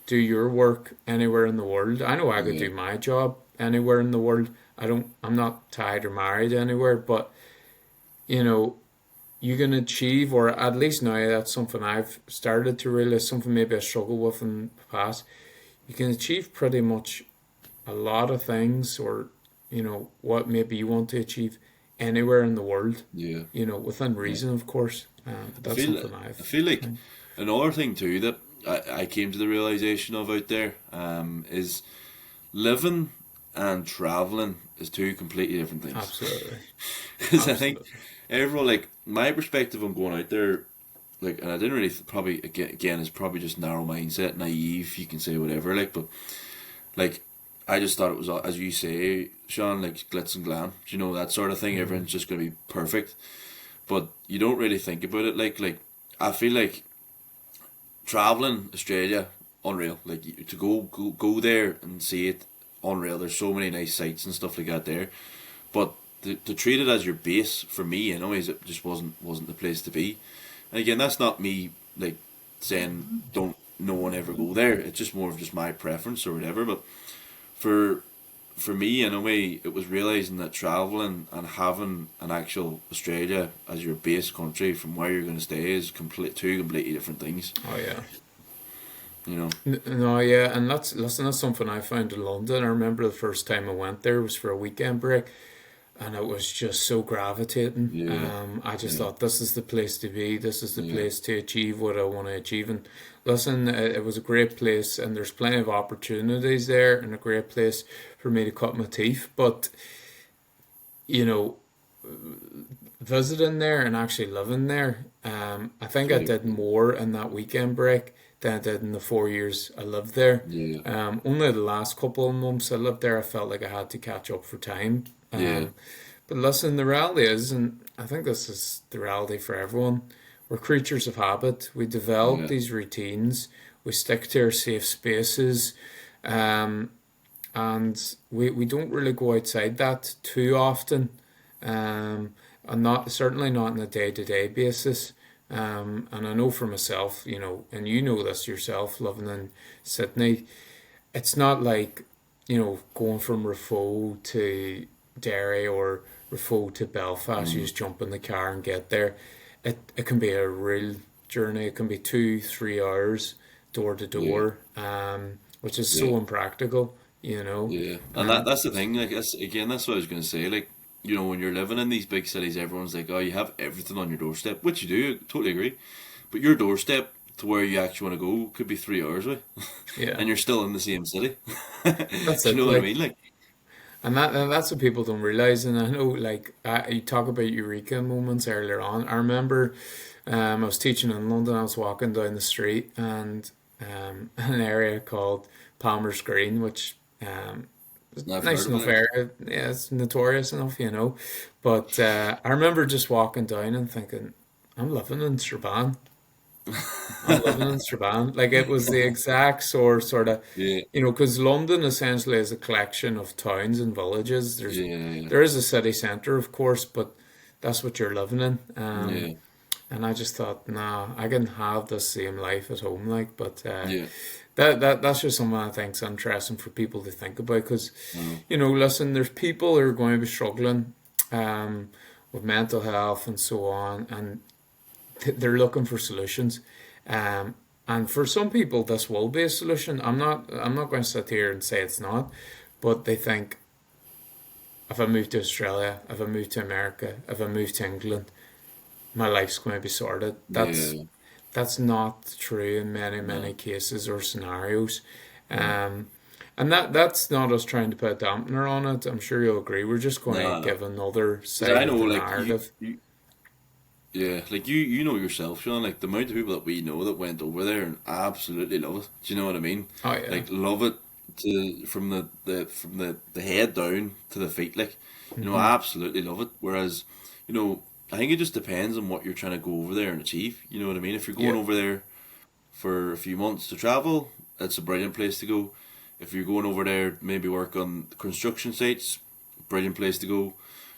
do your work anywhere in the world. I know I could yeah, do my job anywhere in the world. I'm not tied or married anywhere, but you know, you can achieve, or at least now that's something I've started to realize, something maybe I struggled with in the past. You can achieve pretty much a lot of things, or what maybe you want to achieve anywhere in the world, yeah, within yeah. reason, of course. But I that's feel something I I've feel like found. another thing too that I came to the realization of out there is living and traveling is two completely different things. Absolutely, Because I think absolutely. everyone, like, my perspective on going out there, like, and I didn't really probably again is probably just narrow mindset, naive. You can say whatever, like, but like I just thought it was as you say, Sean, like glitz and glam, that sort of thing. Hmm. Everyone's just gonna be perfect, but you don't really think about it. Like I feel like traveling Australia, unreal. Like to go there and see it, unreal. There's so many nice sights and stuff like that there. But to treat it as your base for me, anyways, it just wasn't the place to be. And again, that's not me like saying don't no one ever go there. It's just more of just my preference or whatever. But for for me, in a way, it was realizing that traveling and having an actual Australia as your base country from where you're going to stay is two completely different things. Oh yeah. You know. No, yeah, and that's something I found in London. I remember the first time I went there was for a weekend break, and it was just so gravitating. Yeah. I just Yeah. thought this is the place to be. This is the Yeah. place to achieve what I want to achieve. And listen, it was a great place, and there's plenty of opportunities there, and a great place for me to cut my teeth. But you know, visiting there and actually living there, I think I Very did different. more in that weekend break than I did in the 4 years I lived there. Yeah. Only the last couple of months I lived there, I felt like I had to catch up for time. Yeah. But listen, the reality is, and I think this is the reality for everyone, we're creatures of habit. We develop Yeah. these routines, we stick to our safe spaces, um, and we don't really go outside that too often, um, and not certainly not on a day to day basis. And I know for myself, and you know this yourself, living in Sydney, it's not like going from Rafo to Derry or Rafo to Belfast. You Mm. just jump in the car and get there. It can be a real journey. It can be 2 3 hours door to Yeah. door, which is Yeah. so impractical. You know, Yeah, and um, that's the thing. Like, that's what I was gonna say. Like, when you're living in these big cities, everyone's like, "Oh, you have everything on your doorstep," which you do. Totally agree. But your doorstep to where you actually want to go could be 3 hours away, yeah, and you're still in the same city. Do that's you know it. what I Like, mean? Like, and that's what people don't realize. And I know, like, you talk about eureka moments earlier on. I remember, I was teaching in London. I was walking down the street, and an area called Palmer's Green, which I've nice heard of it. enough Like, area. Yeah, it's notorious enough. But I remember just walking down and thinking, I'm living in Strabane. I'm living in Strabane. Like it was the exact sort of, yeah, because London essentially is a collection of towns and villages. yeah, There is a city centre, of course, but that's what you're living in. yeah, And I just thought, nah, I can have the same life at home, like, but yeah. that's just something I think's interesting for people to think about because, No, listen, there's people who are going to be struggling, um, with mental health and so on, and they're looking for solutions. Um, and for some people, this will be a solution. I'm not going to sit here and say it's not, but they think if I move to Australia, if I move to America, if I move to England, my life's going to be sorted. yeah, That's not true in many no, many cases or scenarios. no, Um, and that's not us trying to put a dampener on it. I'm sure you'll agree. We're just going to no. give another Because side I know, of the like narrative. yeah, like you know yourself, Sean. Like the amount of people that we know that went over there and absolutely love it. Do you know what I mean? Oh yeah. Like love it from the head down to the feet. Like, Hmm. absolutely love it. Whereas, I think it just depends on what you're trying to go over there and achieve. You know what I mean? If you're going Yeah. over there for a few months to travel, it's a brilliant place to go. If you're going over there, maybe work on construction sites, brilliant place to go.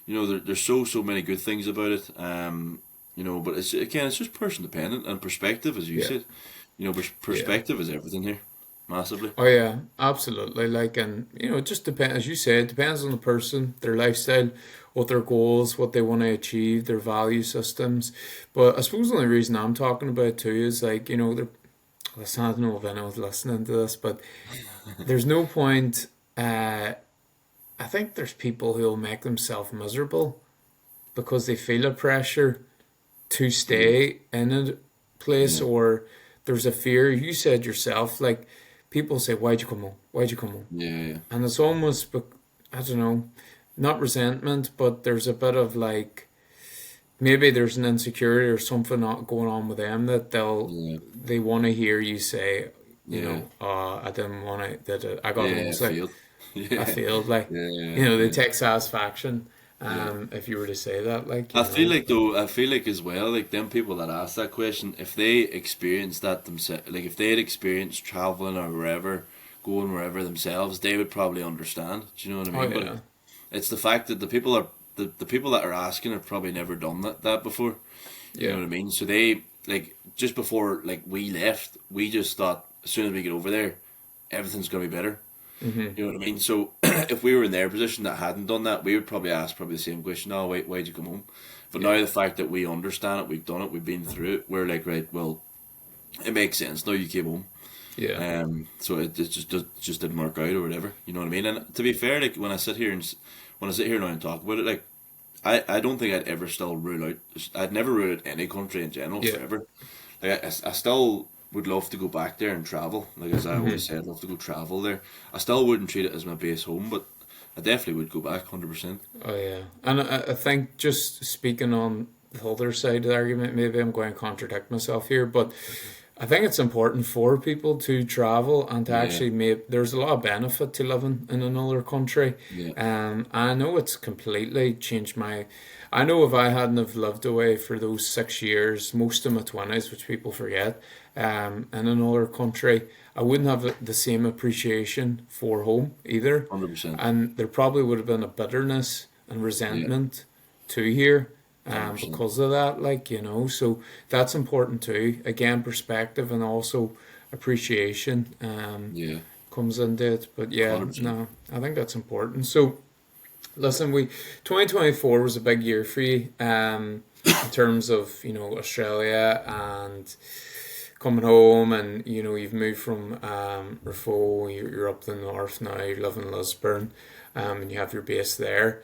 There's so many good things about it. But it's just person dependent and perspective, as you Yeah. said. Yeah. Perspective is everything here. massively. Oh yeah, absolutely. Like, and it just depends, as you say, it depends on the person, their lifestyle, what their goals, what they want to achieve, their value systems. But I suppose the only reason I'm talking about it too is like, listen, I don't know if anyone's listening to this, but there's no point. I think there's people who will make themselves miserable because they feel a pressure to Yeah, stay in a place, yeah, or there's a fear. You said yourself, like people say, "Why'd you come home? Why'd you come home?" yeah, yeah, And it's almost, I don't know, not resentment, but there's a bit of like maybe there's an insecurity or something not going on with them that yeah, they want to hear you say, yeah, I didn't want to, that I got yeah. homesick, Field. I Yeah, failed, like, yeah, they yeah, take satisfaction, yeah. if you were to say that, like, I feel like though, I feel like as well, like them people that ask that question, if they experienced that themselves, like if they had experienced traveling or wherever, going wherever themselves, they would probably understand. Do you know what I oh mean? But yeah, it's the fact that the people that are asking have probably never done that before. You know yeah, what I mean? So they like just before like we left, we just thought as soon as we get over there, everything's gonna be better. mm-hmm, You know what I mean? So if we were in their position that hadn't done that, we would probably ask probably the same question. Oh, wait, why'd you come home? But now yeah, the fact that we understand it, we've done it, we've been through it, we're like, right, well, it makes sense. Now you came home. yeah, So it just didn't work out or whatever. You know what I mean? And to be fair, like when I sit here and when I sit here now and talk about it, like I don't think I'd ever still rule out. I'd never rule out any country in general yeah, forever. Like I still would love to go back there and travel. Like as I always mm-hmm. said, I'd love to go travel there. I still wouldn't treat it as my base home, but I definitely would go back 100%. Oh yeah, and I think just speaking on the other side of the argument, maybe I'm going to contradict myself here, but I think it's important for people to travel and to Yeah, actually make. There's a lot of benefit to living in another country. yeah, I know it's completely changed my. I know if I hadn't have lived away for those 6 years, most of my twenties, which people forget, in another country, I wouldn't have the same appreciation for home either, 100%. and there probably would have been a bitterness and Yeah, resentment to here, 100%. because of that, like, so that's important too. Again, perspective and also appreciation, Yeah, comes into it. But yeah, 100%. no, I think that's important. So listen, we 2024 was a big year for you, in terms of Australia and coming home, and you've moved from Rafo, you're up the north now, you live in Lisburn, and you have your base there.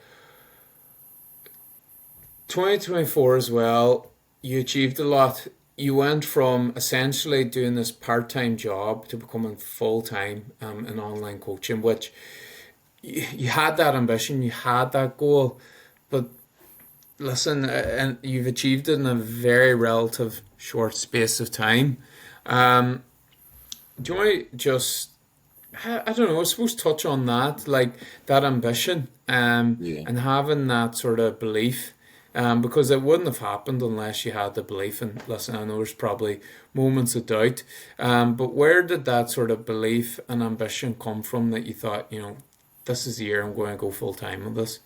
2024 as well, you achieved a lot. You went from essentially doing this part time job to becoming full time, in online coaching, which you had that ambition, you had that goal, but listen, and you've achieved it in a very relative short space of time. Um, do you want to just, I don't know, I suppose touch on that, like that ambition, Yeah. and having that sort of belief, because it wouldn't have happened unless you had the belief. And listen, I know there's probably moments of doubt, but where did that sort of belief and ambition come from that you thought, this is the year I'm going to go full time with this?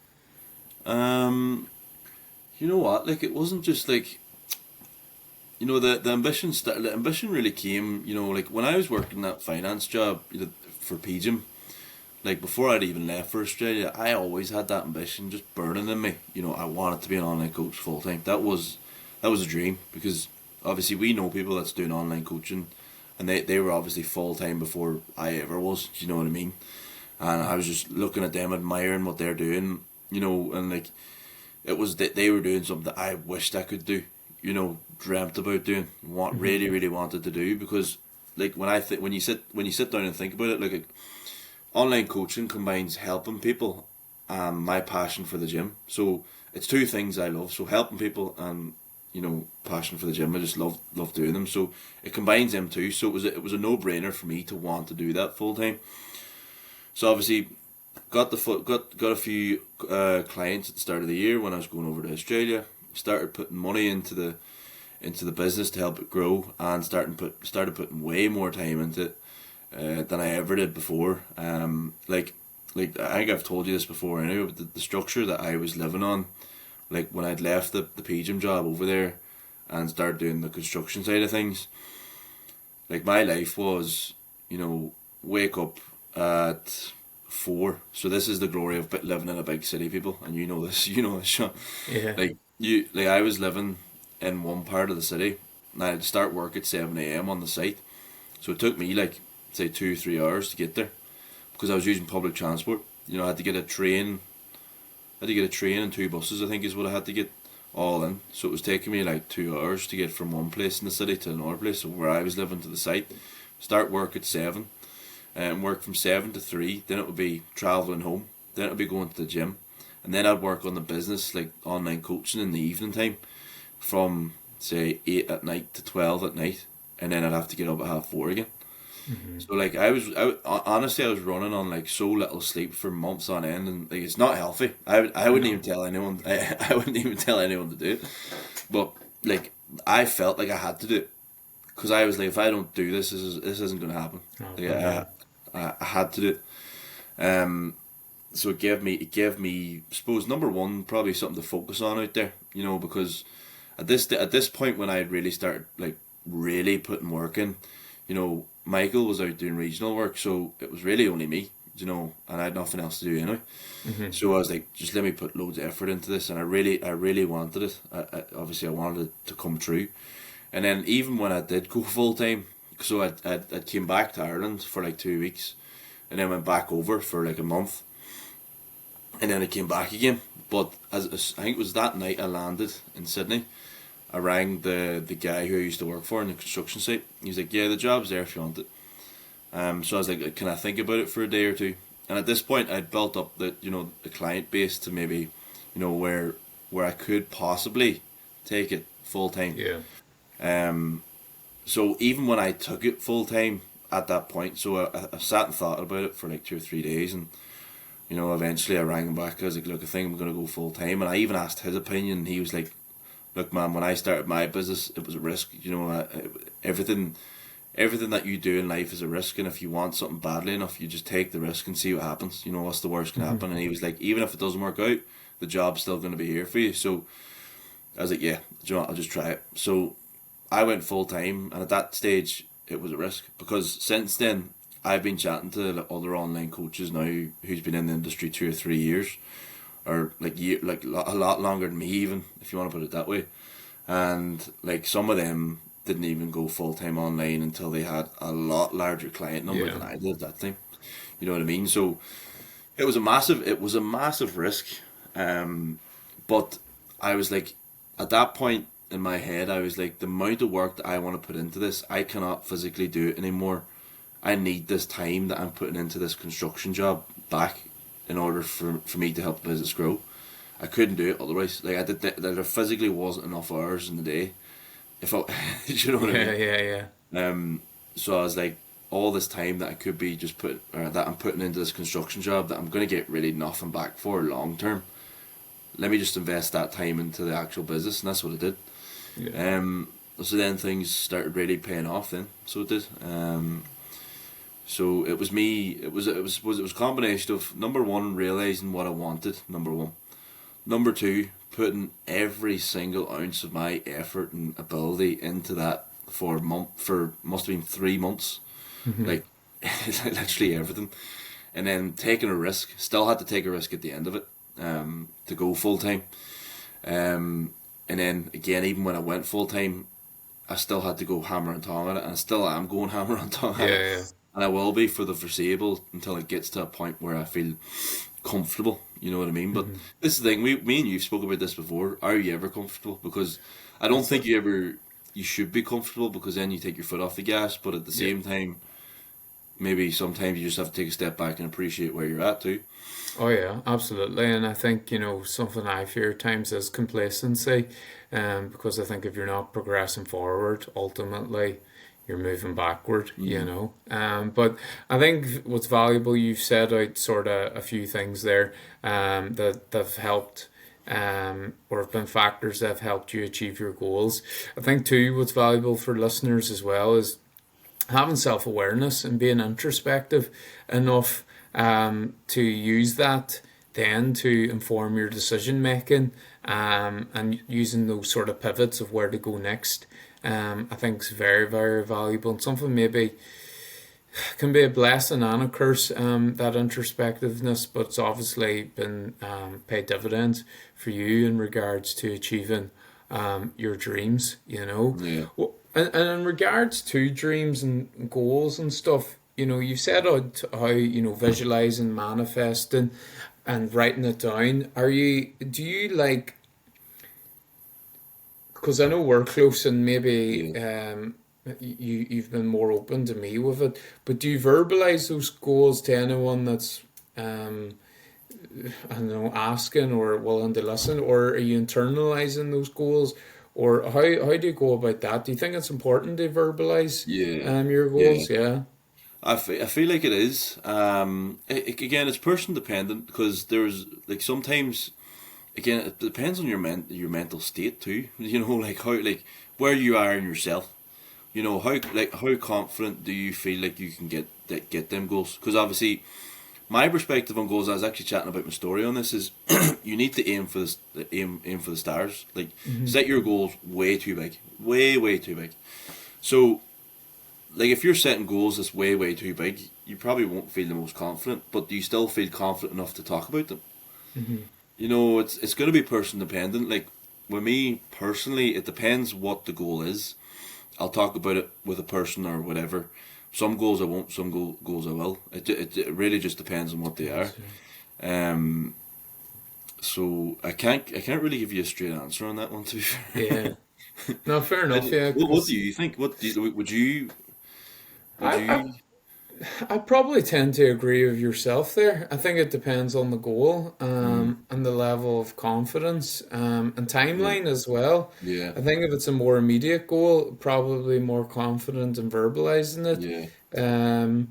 Um, you know what? Like it wasn't just like the ambition really came. Like when I was working that finance job for PGIM, like before I'd even left for Australia, I always had that ambition just burning in me. I wanted to be an online coach full time. That was a dream because obviously we know people that's doing online coaching, and they were obviously full time before I ever was. Do you know what I mean? And I was just looking at them, admiring what they're doing. And like it was that they were doing something that I wished I could do. Dreamt about doing, Hmm. really really wanted to do because like when you sit down and think about it, like online coaching combines helping people and my passion for the gym. So it's two things I love. So helping people and passion for the gym. I just love doing them. So it combines them two. So it was a no brainer for me to want to do that full time. So obviously got a few clients at the start of the year when I was going over to Australia. Started putting money into the business to help it grow and started putting way more time into it than I ever did before. Like I think I've told you this before anyway, but the structure that I was living on, like when I'd left the PGIM job over there and started doing the construction side of things, like my life was, wake up at 4. So this is the glory of living in a big city, people, and you know this. You know this, Sean. Yeah. Like I was living in one part of the city, and I'd start work at 7 a.m. on the site. So it took me like say 2 3 hours to get there because I was using public transport. You know, I had to get a train. I had to get a train and 2 buses, I think, is what I had to get all in. So it was taking me like 2 hours to get from one place in the city to another place, so where I was living, to the site. Start work at 7, and work from 7 to 3. Then it would be travelling home. Then it would be going to the gym, and then I'd work on the business, like online coaching in the evening time, from say 8 at night to 12 at night, and then I'd have to get up at 4:30 again. So like honestly, I was running on like so little sleep for months on end, and like it's not healthy. I wouldn't even No. tell anyone. I wouldn't even tell anyone to do it. But like I felt like I had to do it because I was like, if I don't do this, this isn't going to happen. Oh, Like brilliant. I had to do it. So it gave me, I suppose, number one, probably something to focus on out there. You know, because at this point when I had really started like really putting work in, you know, Michael was out doing regional work, so it was really only me, you know, and I had nothing else to do anyway. So I was like, just let me put loads of effort into this, and I really wanted it. Obviously, I wanted it to come true. And then even when I did go full time, so I came back to Ireland for like 2 weeks, and then went back over for like a month, and then I came back again. But as I think it was that night I landed in Sydney, I rang the guy who I used to work for in the construction site. He's like, yeah, the job's there if you want it. So I was like, can I think about it for a day or two? And at this point, I'd built up the client base to maybe, where I could possibly take it full time. Yeah. So even when I took it full time at that point, so I sat and thought about it for like 2 or 3 days, and eventually I rang him back. I was like, look, I think I'm gonna go full time, and I even asked his opinion, and he was like, look, man, when I started my business, it was a risk. Everything that you do in life is a risk, and if you want something badly enough, you just take the risk and see what happens. You know, what's the worst can happen? And he was like, even if it doesn't work out, the job's still going to be here for you. So I was like, yeah, do you know what? I'll just try it. So I went full time, and at that stage, it was a risk because since then I've been chatting to like, other online coaches now who's been in the industry 2 or 3 years, or a lot longer than me, even if you want to put it that way. And like some of them didn't even go full time online until they had a lot larger client number Yeah. than I did at that time. You know what I mean? So it was a massive risk. But I was like, at that point in my head, I was like, the amount of work that I want to put into this, I cannot physically do it anymore. I need this time that I'm putting into this construction job back in order for me to help the business grow. I couldn't do it otherwise. Like there physically wasn't enough hours in the day. If I, you know what I Yeah. mean? Yeah. Yeah. So I was like, all this time that I could be just that I'm putting into this construction job that I'm gonna get really nothing back for long term. Let me just invest that time into the actual business, and that's what I did. Yeah. So then things started really paying off. Then, so it did. So it was me. It was a combination of number one, realizing what I wanted. Number one. Number two, putting every single ounce of my effort and ability into that for must have been 3 months, like literally everything, and then taking a risk. Still had to take a risk at the end of it, to go full time, and then again, even when I went full time, I still had to go hammer and tong at it, and I still am going hammer and tong at it, Yeah. and I will be for the foreseeable until it gets to a point where I feel comfortable. You know what I mean? But this is the thing. Me and you've spoke about this before. Are you ever comfortable? Because I don't think you should be comfortable because then you take your foot off the gas. But at the Yeah. same time, maybe sometimes you just have to take a step back and appreciate where you're at too. Oh yeah, absolutely. And I think, something I fear at times is complacency. Because I think if you're not progressing forward, ultimately you're moving backward. But I think what's valuable, you've said out sort of a few things there, that have helped, or have been factors that have helped you achieve your goals. I think too, what's valuable for listeners as well is having self awareness and being introspective enough, to use that then to inform your decision making, and using those sort of pivots of where to go next. I think is very, very valuable, and something maybe can be a blessing and a curse, that introspectiveness, but it's obviously been paid dividends for you in regards to achieving your dreams, you know. Yeah, And in regards to dreams and goals and stuff, you know, you said how, you know, visualizing, manifesting, and writing it down. Do you like, because I know we're close and maybe yeah. you've been more open to me with it, but do you verbalize those goals to anyone that's um, I don't know, asking or willing to listen, or are you internalizing those goals, or how do you go about that? Do you think it's important to verbalize Yeah, your yeah. goals? Yeah. I feel like it is. Again, it's person dependent because there's like sometimes again it depends on your mental state too. You know, like how like where you are in yourself. You know how confident do you feel like you can get them goals? Because obviously my perspective on goals, I was actually chatting about my story on this, is you need to aim for aim for the stars. Like Mm-hmm. set your goals way too big, way too big. So like if you're setting goals that's way too big, you probably won't feel the most confident. But do you still feel confident enough to talk about them? Mm-hmm. You know, it's going to be person dependent. Like with me personally, it depends what the goal is. I'll talk about it with a person or whatever. Some goals I won't, some goals I will. It really just depends on what they are. Um, so I can't really give you a straight answer on that one. To be fair, Yeah. No, fair enough. Yeah, what do because you think? What do you, would I, I you? I probably tend to agree with yourself there. I think it depends on the goal, Mm, and the level of confidence, and yeah, timeline as well. yeah, I think if it's a more immediate goal, probably more confident in verbalizing it. yeah, Um,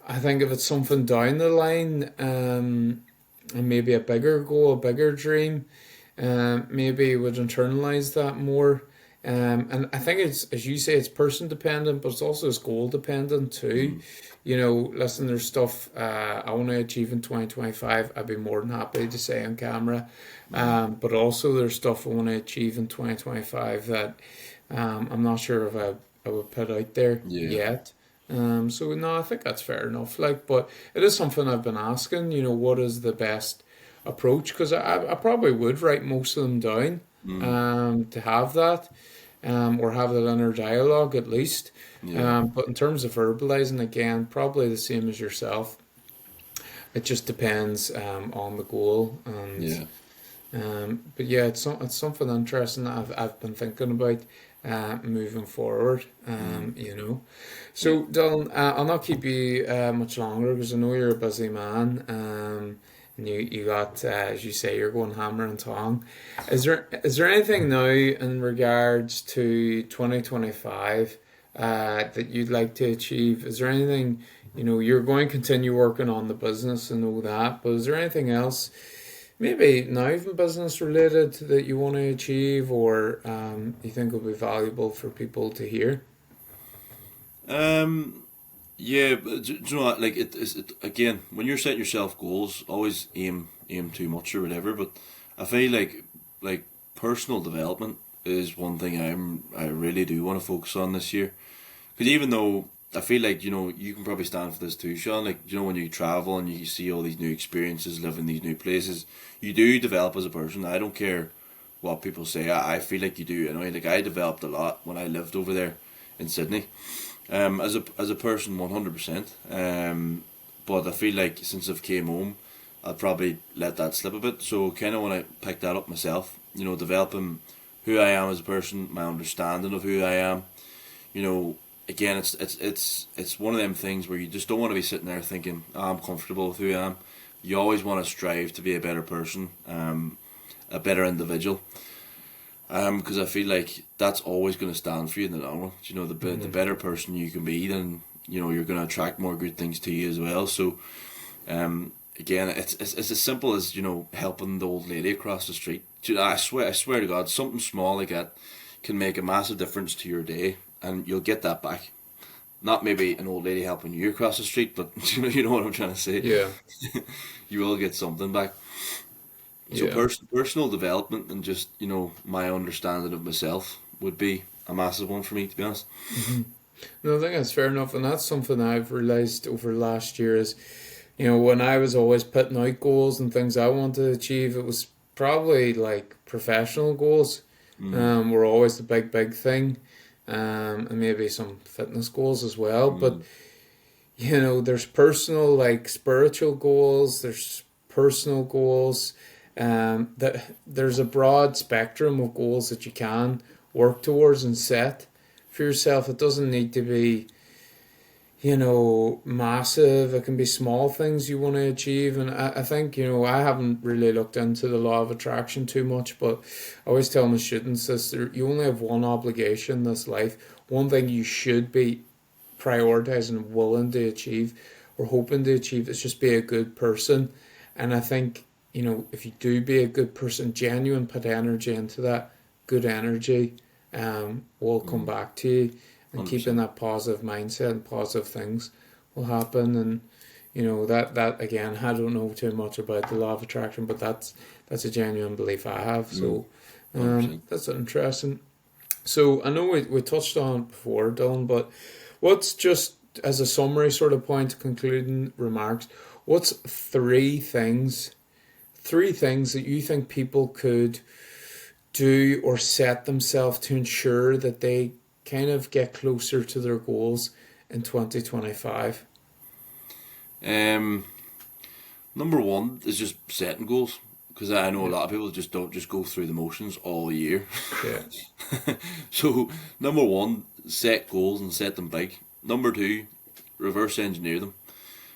I think if it's something down the line, and maybe a bigger goal, a bigger dream, maybe would internalize that more. And I think it's, as you say, it's person dependent, but it's also it's goal dependent too. mm, You know, listen, there's stuff I want to achieve in 2025. I'd be more than happy to say on camera. mm, But also there's stuff I want to achieve in 2025 that I'm not sure if I would put out there yeah, yet. So no, I think that's fair enough. Like, but it is something I've been asking. You know, what is the best approach? Because I probably would write most of them down, mm, to have that, or have that inner dialogue at least. yeah, But in terms of verbalizing, again, probably the same as yourself. It just depends on the goal, and yeah, but yeah, it's something interesting that I've been thinking about moving forward. mm, You know, yeah. so Dylan, I'll not keep you much longer because I know you're a busy man. And you got, as you say, you're going hammer and tong. Is there anything now in regards to 2025 that you'd like to achieve? Is there anything, you know, you're going to continue working on the business and all that, but is there anything else, maybe not even business related, that you want to achieve, or you think will be valuable for people to hear? Um, yeah, but do you know what? Like again, when you're setting yourself goals, always aim too much or whatever. But I feel like personal development is one thing I really do want to focus on this year. Because even though I feel like you can probably stand for this too, Sean. Like when you travel and you see all these new experiences, live in these new places, you do develop as a person. I don't care what people say. I feel like you do. You know, like I developed a lot when I lived over there in Sydney. As a person, 100%. But I feel like since I've came home, I'll probably let that slip a bit. So kind of want to pick that up myself. Developing who I am as a person, my understanding of who I am. You know, again, it's one of them things where you just don't want to be sitting there thinking, "Oh, I'm comfortable with who I am." You always want to strive to be a better person, a better individual. Because I feel like that's always going to stand for you in the long run. The Hmm. better person you can be, then you're going to attract more good things to you as well. So, again, it's as simple as helping the old lady across the street. I swear to God, something small like that can make a massive difference to your day, and you'll get that back. Not maybe an old lady helping you across the street, but you know what I'm trying to say. Yeah, You will get something back. So yeah. personal development and just my understanding of myself would be a massive one for me, to be honest. Hmm. No, I think that's fair enough, and that's something I've realized over last year is, when I was always putting out goals and things I wanted to achieve, it was probably like professional goals. Mm, Were always the big thing, and maybe some fitness goals as well. But mm, there's personal, like spiritual goals. There's personal goals. That there's a broad spectrum of goals that you can work towards and set for yourself. It doesn't need to be massive. It can be small things you want to achieve. And I think, I haven't really looked into the law of attraction too much, but I always tell my students this, you only have one obligation in this life. One thing you should be prioritizing and willing to achieve or hoping to achieve is just be a good person. And I think, if you do be a good person, genuine, put energy into that, good energy will come mm, back to you, and keeping 100%. that positive mindset and positive things will happen. And that again, I don't know too much about the law of attraction, but that's a genuine belief I have. Mm, So 100%. that's interesting. So I know we touched on it before, Dylan, but what's just as a summary sort of point, concluding remarks, what's three things that you think people could do or set themselves to ensure that they kind of get closer to their goals in 2025? Um, Number one is just setting goals because I know a Yeah, lot of people just don't just go through the motions all year. yeah, So number one, set goals and set them big. Number two, reverse engineer them.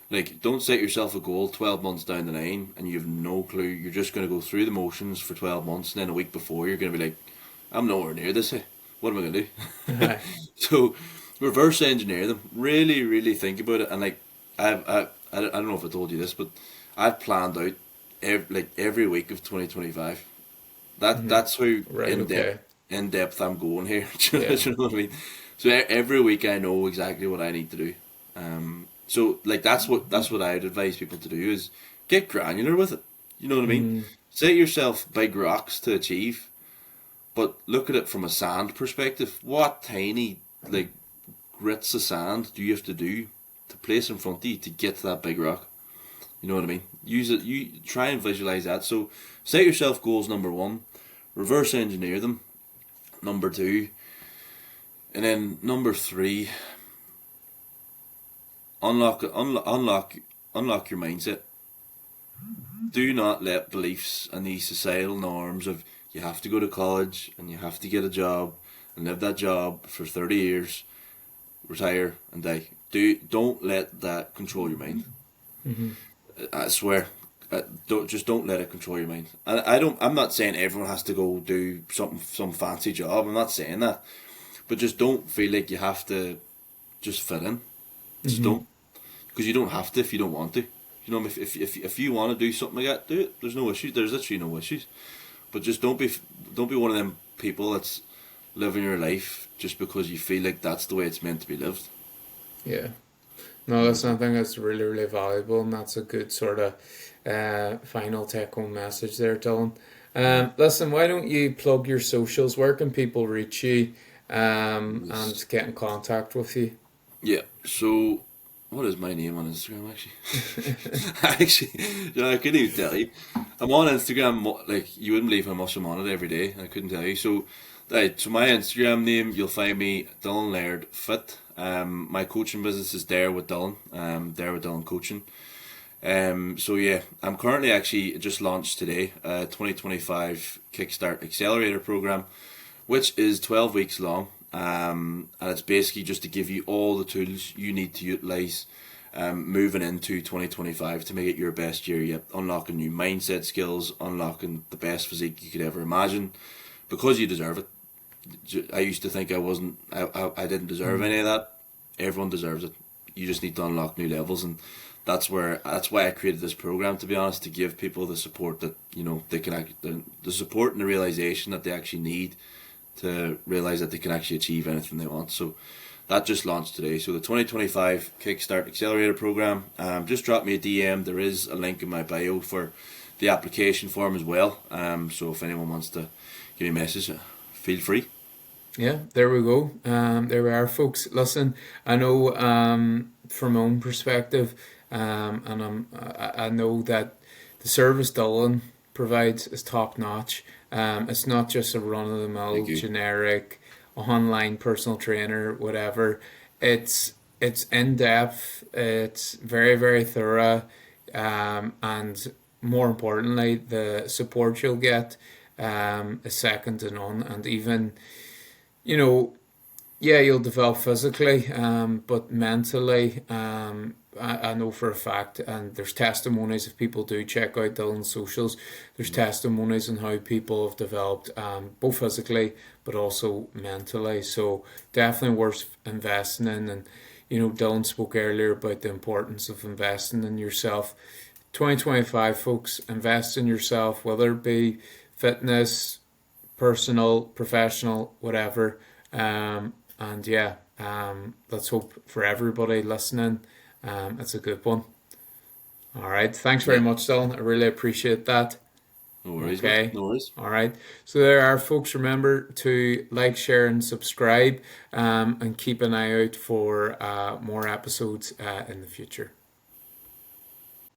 Like, don't set yourself a goal 12 months down the line and you have no clue. You're just going to go through the motions for 12 months and then a week before you're going to be like, I'm nowhere near this. Hey. What am I going to do? aye, So, reverse engineer them. Really, really think about it. And, like, I don't know if I told you this, but I've planned out every week of 2025. That's how right, okay, in depth I'm going here. Do yeah, you know what I mean? So every week I know exactly what I need to do. So like that's what I'd advise people to do is get granular with it. You know what I mean? mm, Set yourself big rocks to achieve, but look at it from a sand perspective. What tiny like grits of sand do you have to do to place in front of you to get to that big rock? You know what I mean? Use it. You try and visualize that. So set yourself goals. Number one, reverse engineer them. Number two, and then number three, unlock your mindset. Do not let beliefs and these societal norms of you have to go to college and you have to get a job and live that job for 30 years, retire and die. Don't let that control your mind. mm-hmm, I swear. Don't let it control your mind. And I'm not saying everyone has to go do some fancy job. I'm not saying that. But just don't feel like you have to just fit in. Just mm-hmm, don't, because you don't have to if you don't want to. You know, if you want to do something like that, do it. There's no issues. There's literally no issues. But just don't be one of them people that's living your life just because you feel like that's the way it's meant to be lived. yeah. No, that's something that's really, really valuable, and that's a good sort of final take-home message there, Dylan. Listen, why don't you plug your socials? Where can people reach you Yes. and get in contact with you? Yeah. So, what is my name on Instagram actually? Actually, I couldn't even tell you. I'm on Instagram. Like you wouldn't believe how much I'm on it every day. I couldn't tell you. So, right. So my Instagram name, you'll find me Dylan Laird Fit. My coaching business is There with Dylan. There with Dylan Coaching. So yeah, I'm currently actually just launched today, 2025 Kickstart Accelerator program, which is 12 weeks long. And it's basically just to give you all the tools you need to utilize moving into 2025 to make it your best year yet. Unlocking new mindset skills, unlocking the best physique you could ever imagine, because you deserve it. I used to think I didn't deserve any of that. Everyone deserves it. You just need to unlock new levels, and that's why I created this program. To be honest, to give people the support that they can the support and the realization that they actually need to realize that they can actually achieve anything they want. So that just launched today. So the 2025 Kickstart Accelerator program. Just drop me a DM. There is a link in my bio for the application form as well. So if anyone wants to give me a message, feel free. Yeah, there we go. There we are, folks. Listen, I know from my own perspective, and I know that the service Dylan provides is top notch. It's not just a run of the Thank mill you. generic online personal trainer, whatever. It's in depth. It's very very thorough, and more importantly, the support you'll get is second to none. And even you know yeah, you'll develop physically, but mentally, I know for a fact, and there's testimonies if people do check out Dylan's socials. There's testimonies on how people have developed, both physically but also mentally. So definitely worth investing in. And Dylan spoke earlier about the importance of investing in yourself. 2025, folks, invest in yourself, whether it be fitness, personal, professional, whatever. And yeah, let's hope for everybody listening, it's a good one. All right. Thanks very Yeah. much, Dylan. I really appreciate that. No worries, man. Okay. No worries. All right. So there are folks. Remember to like, share, and subscribe, and keep an eye out for more episodes in the future.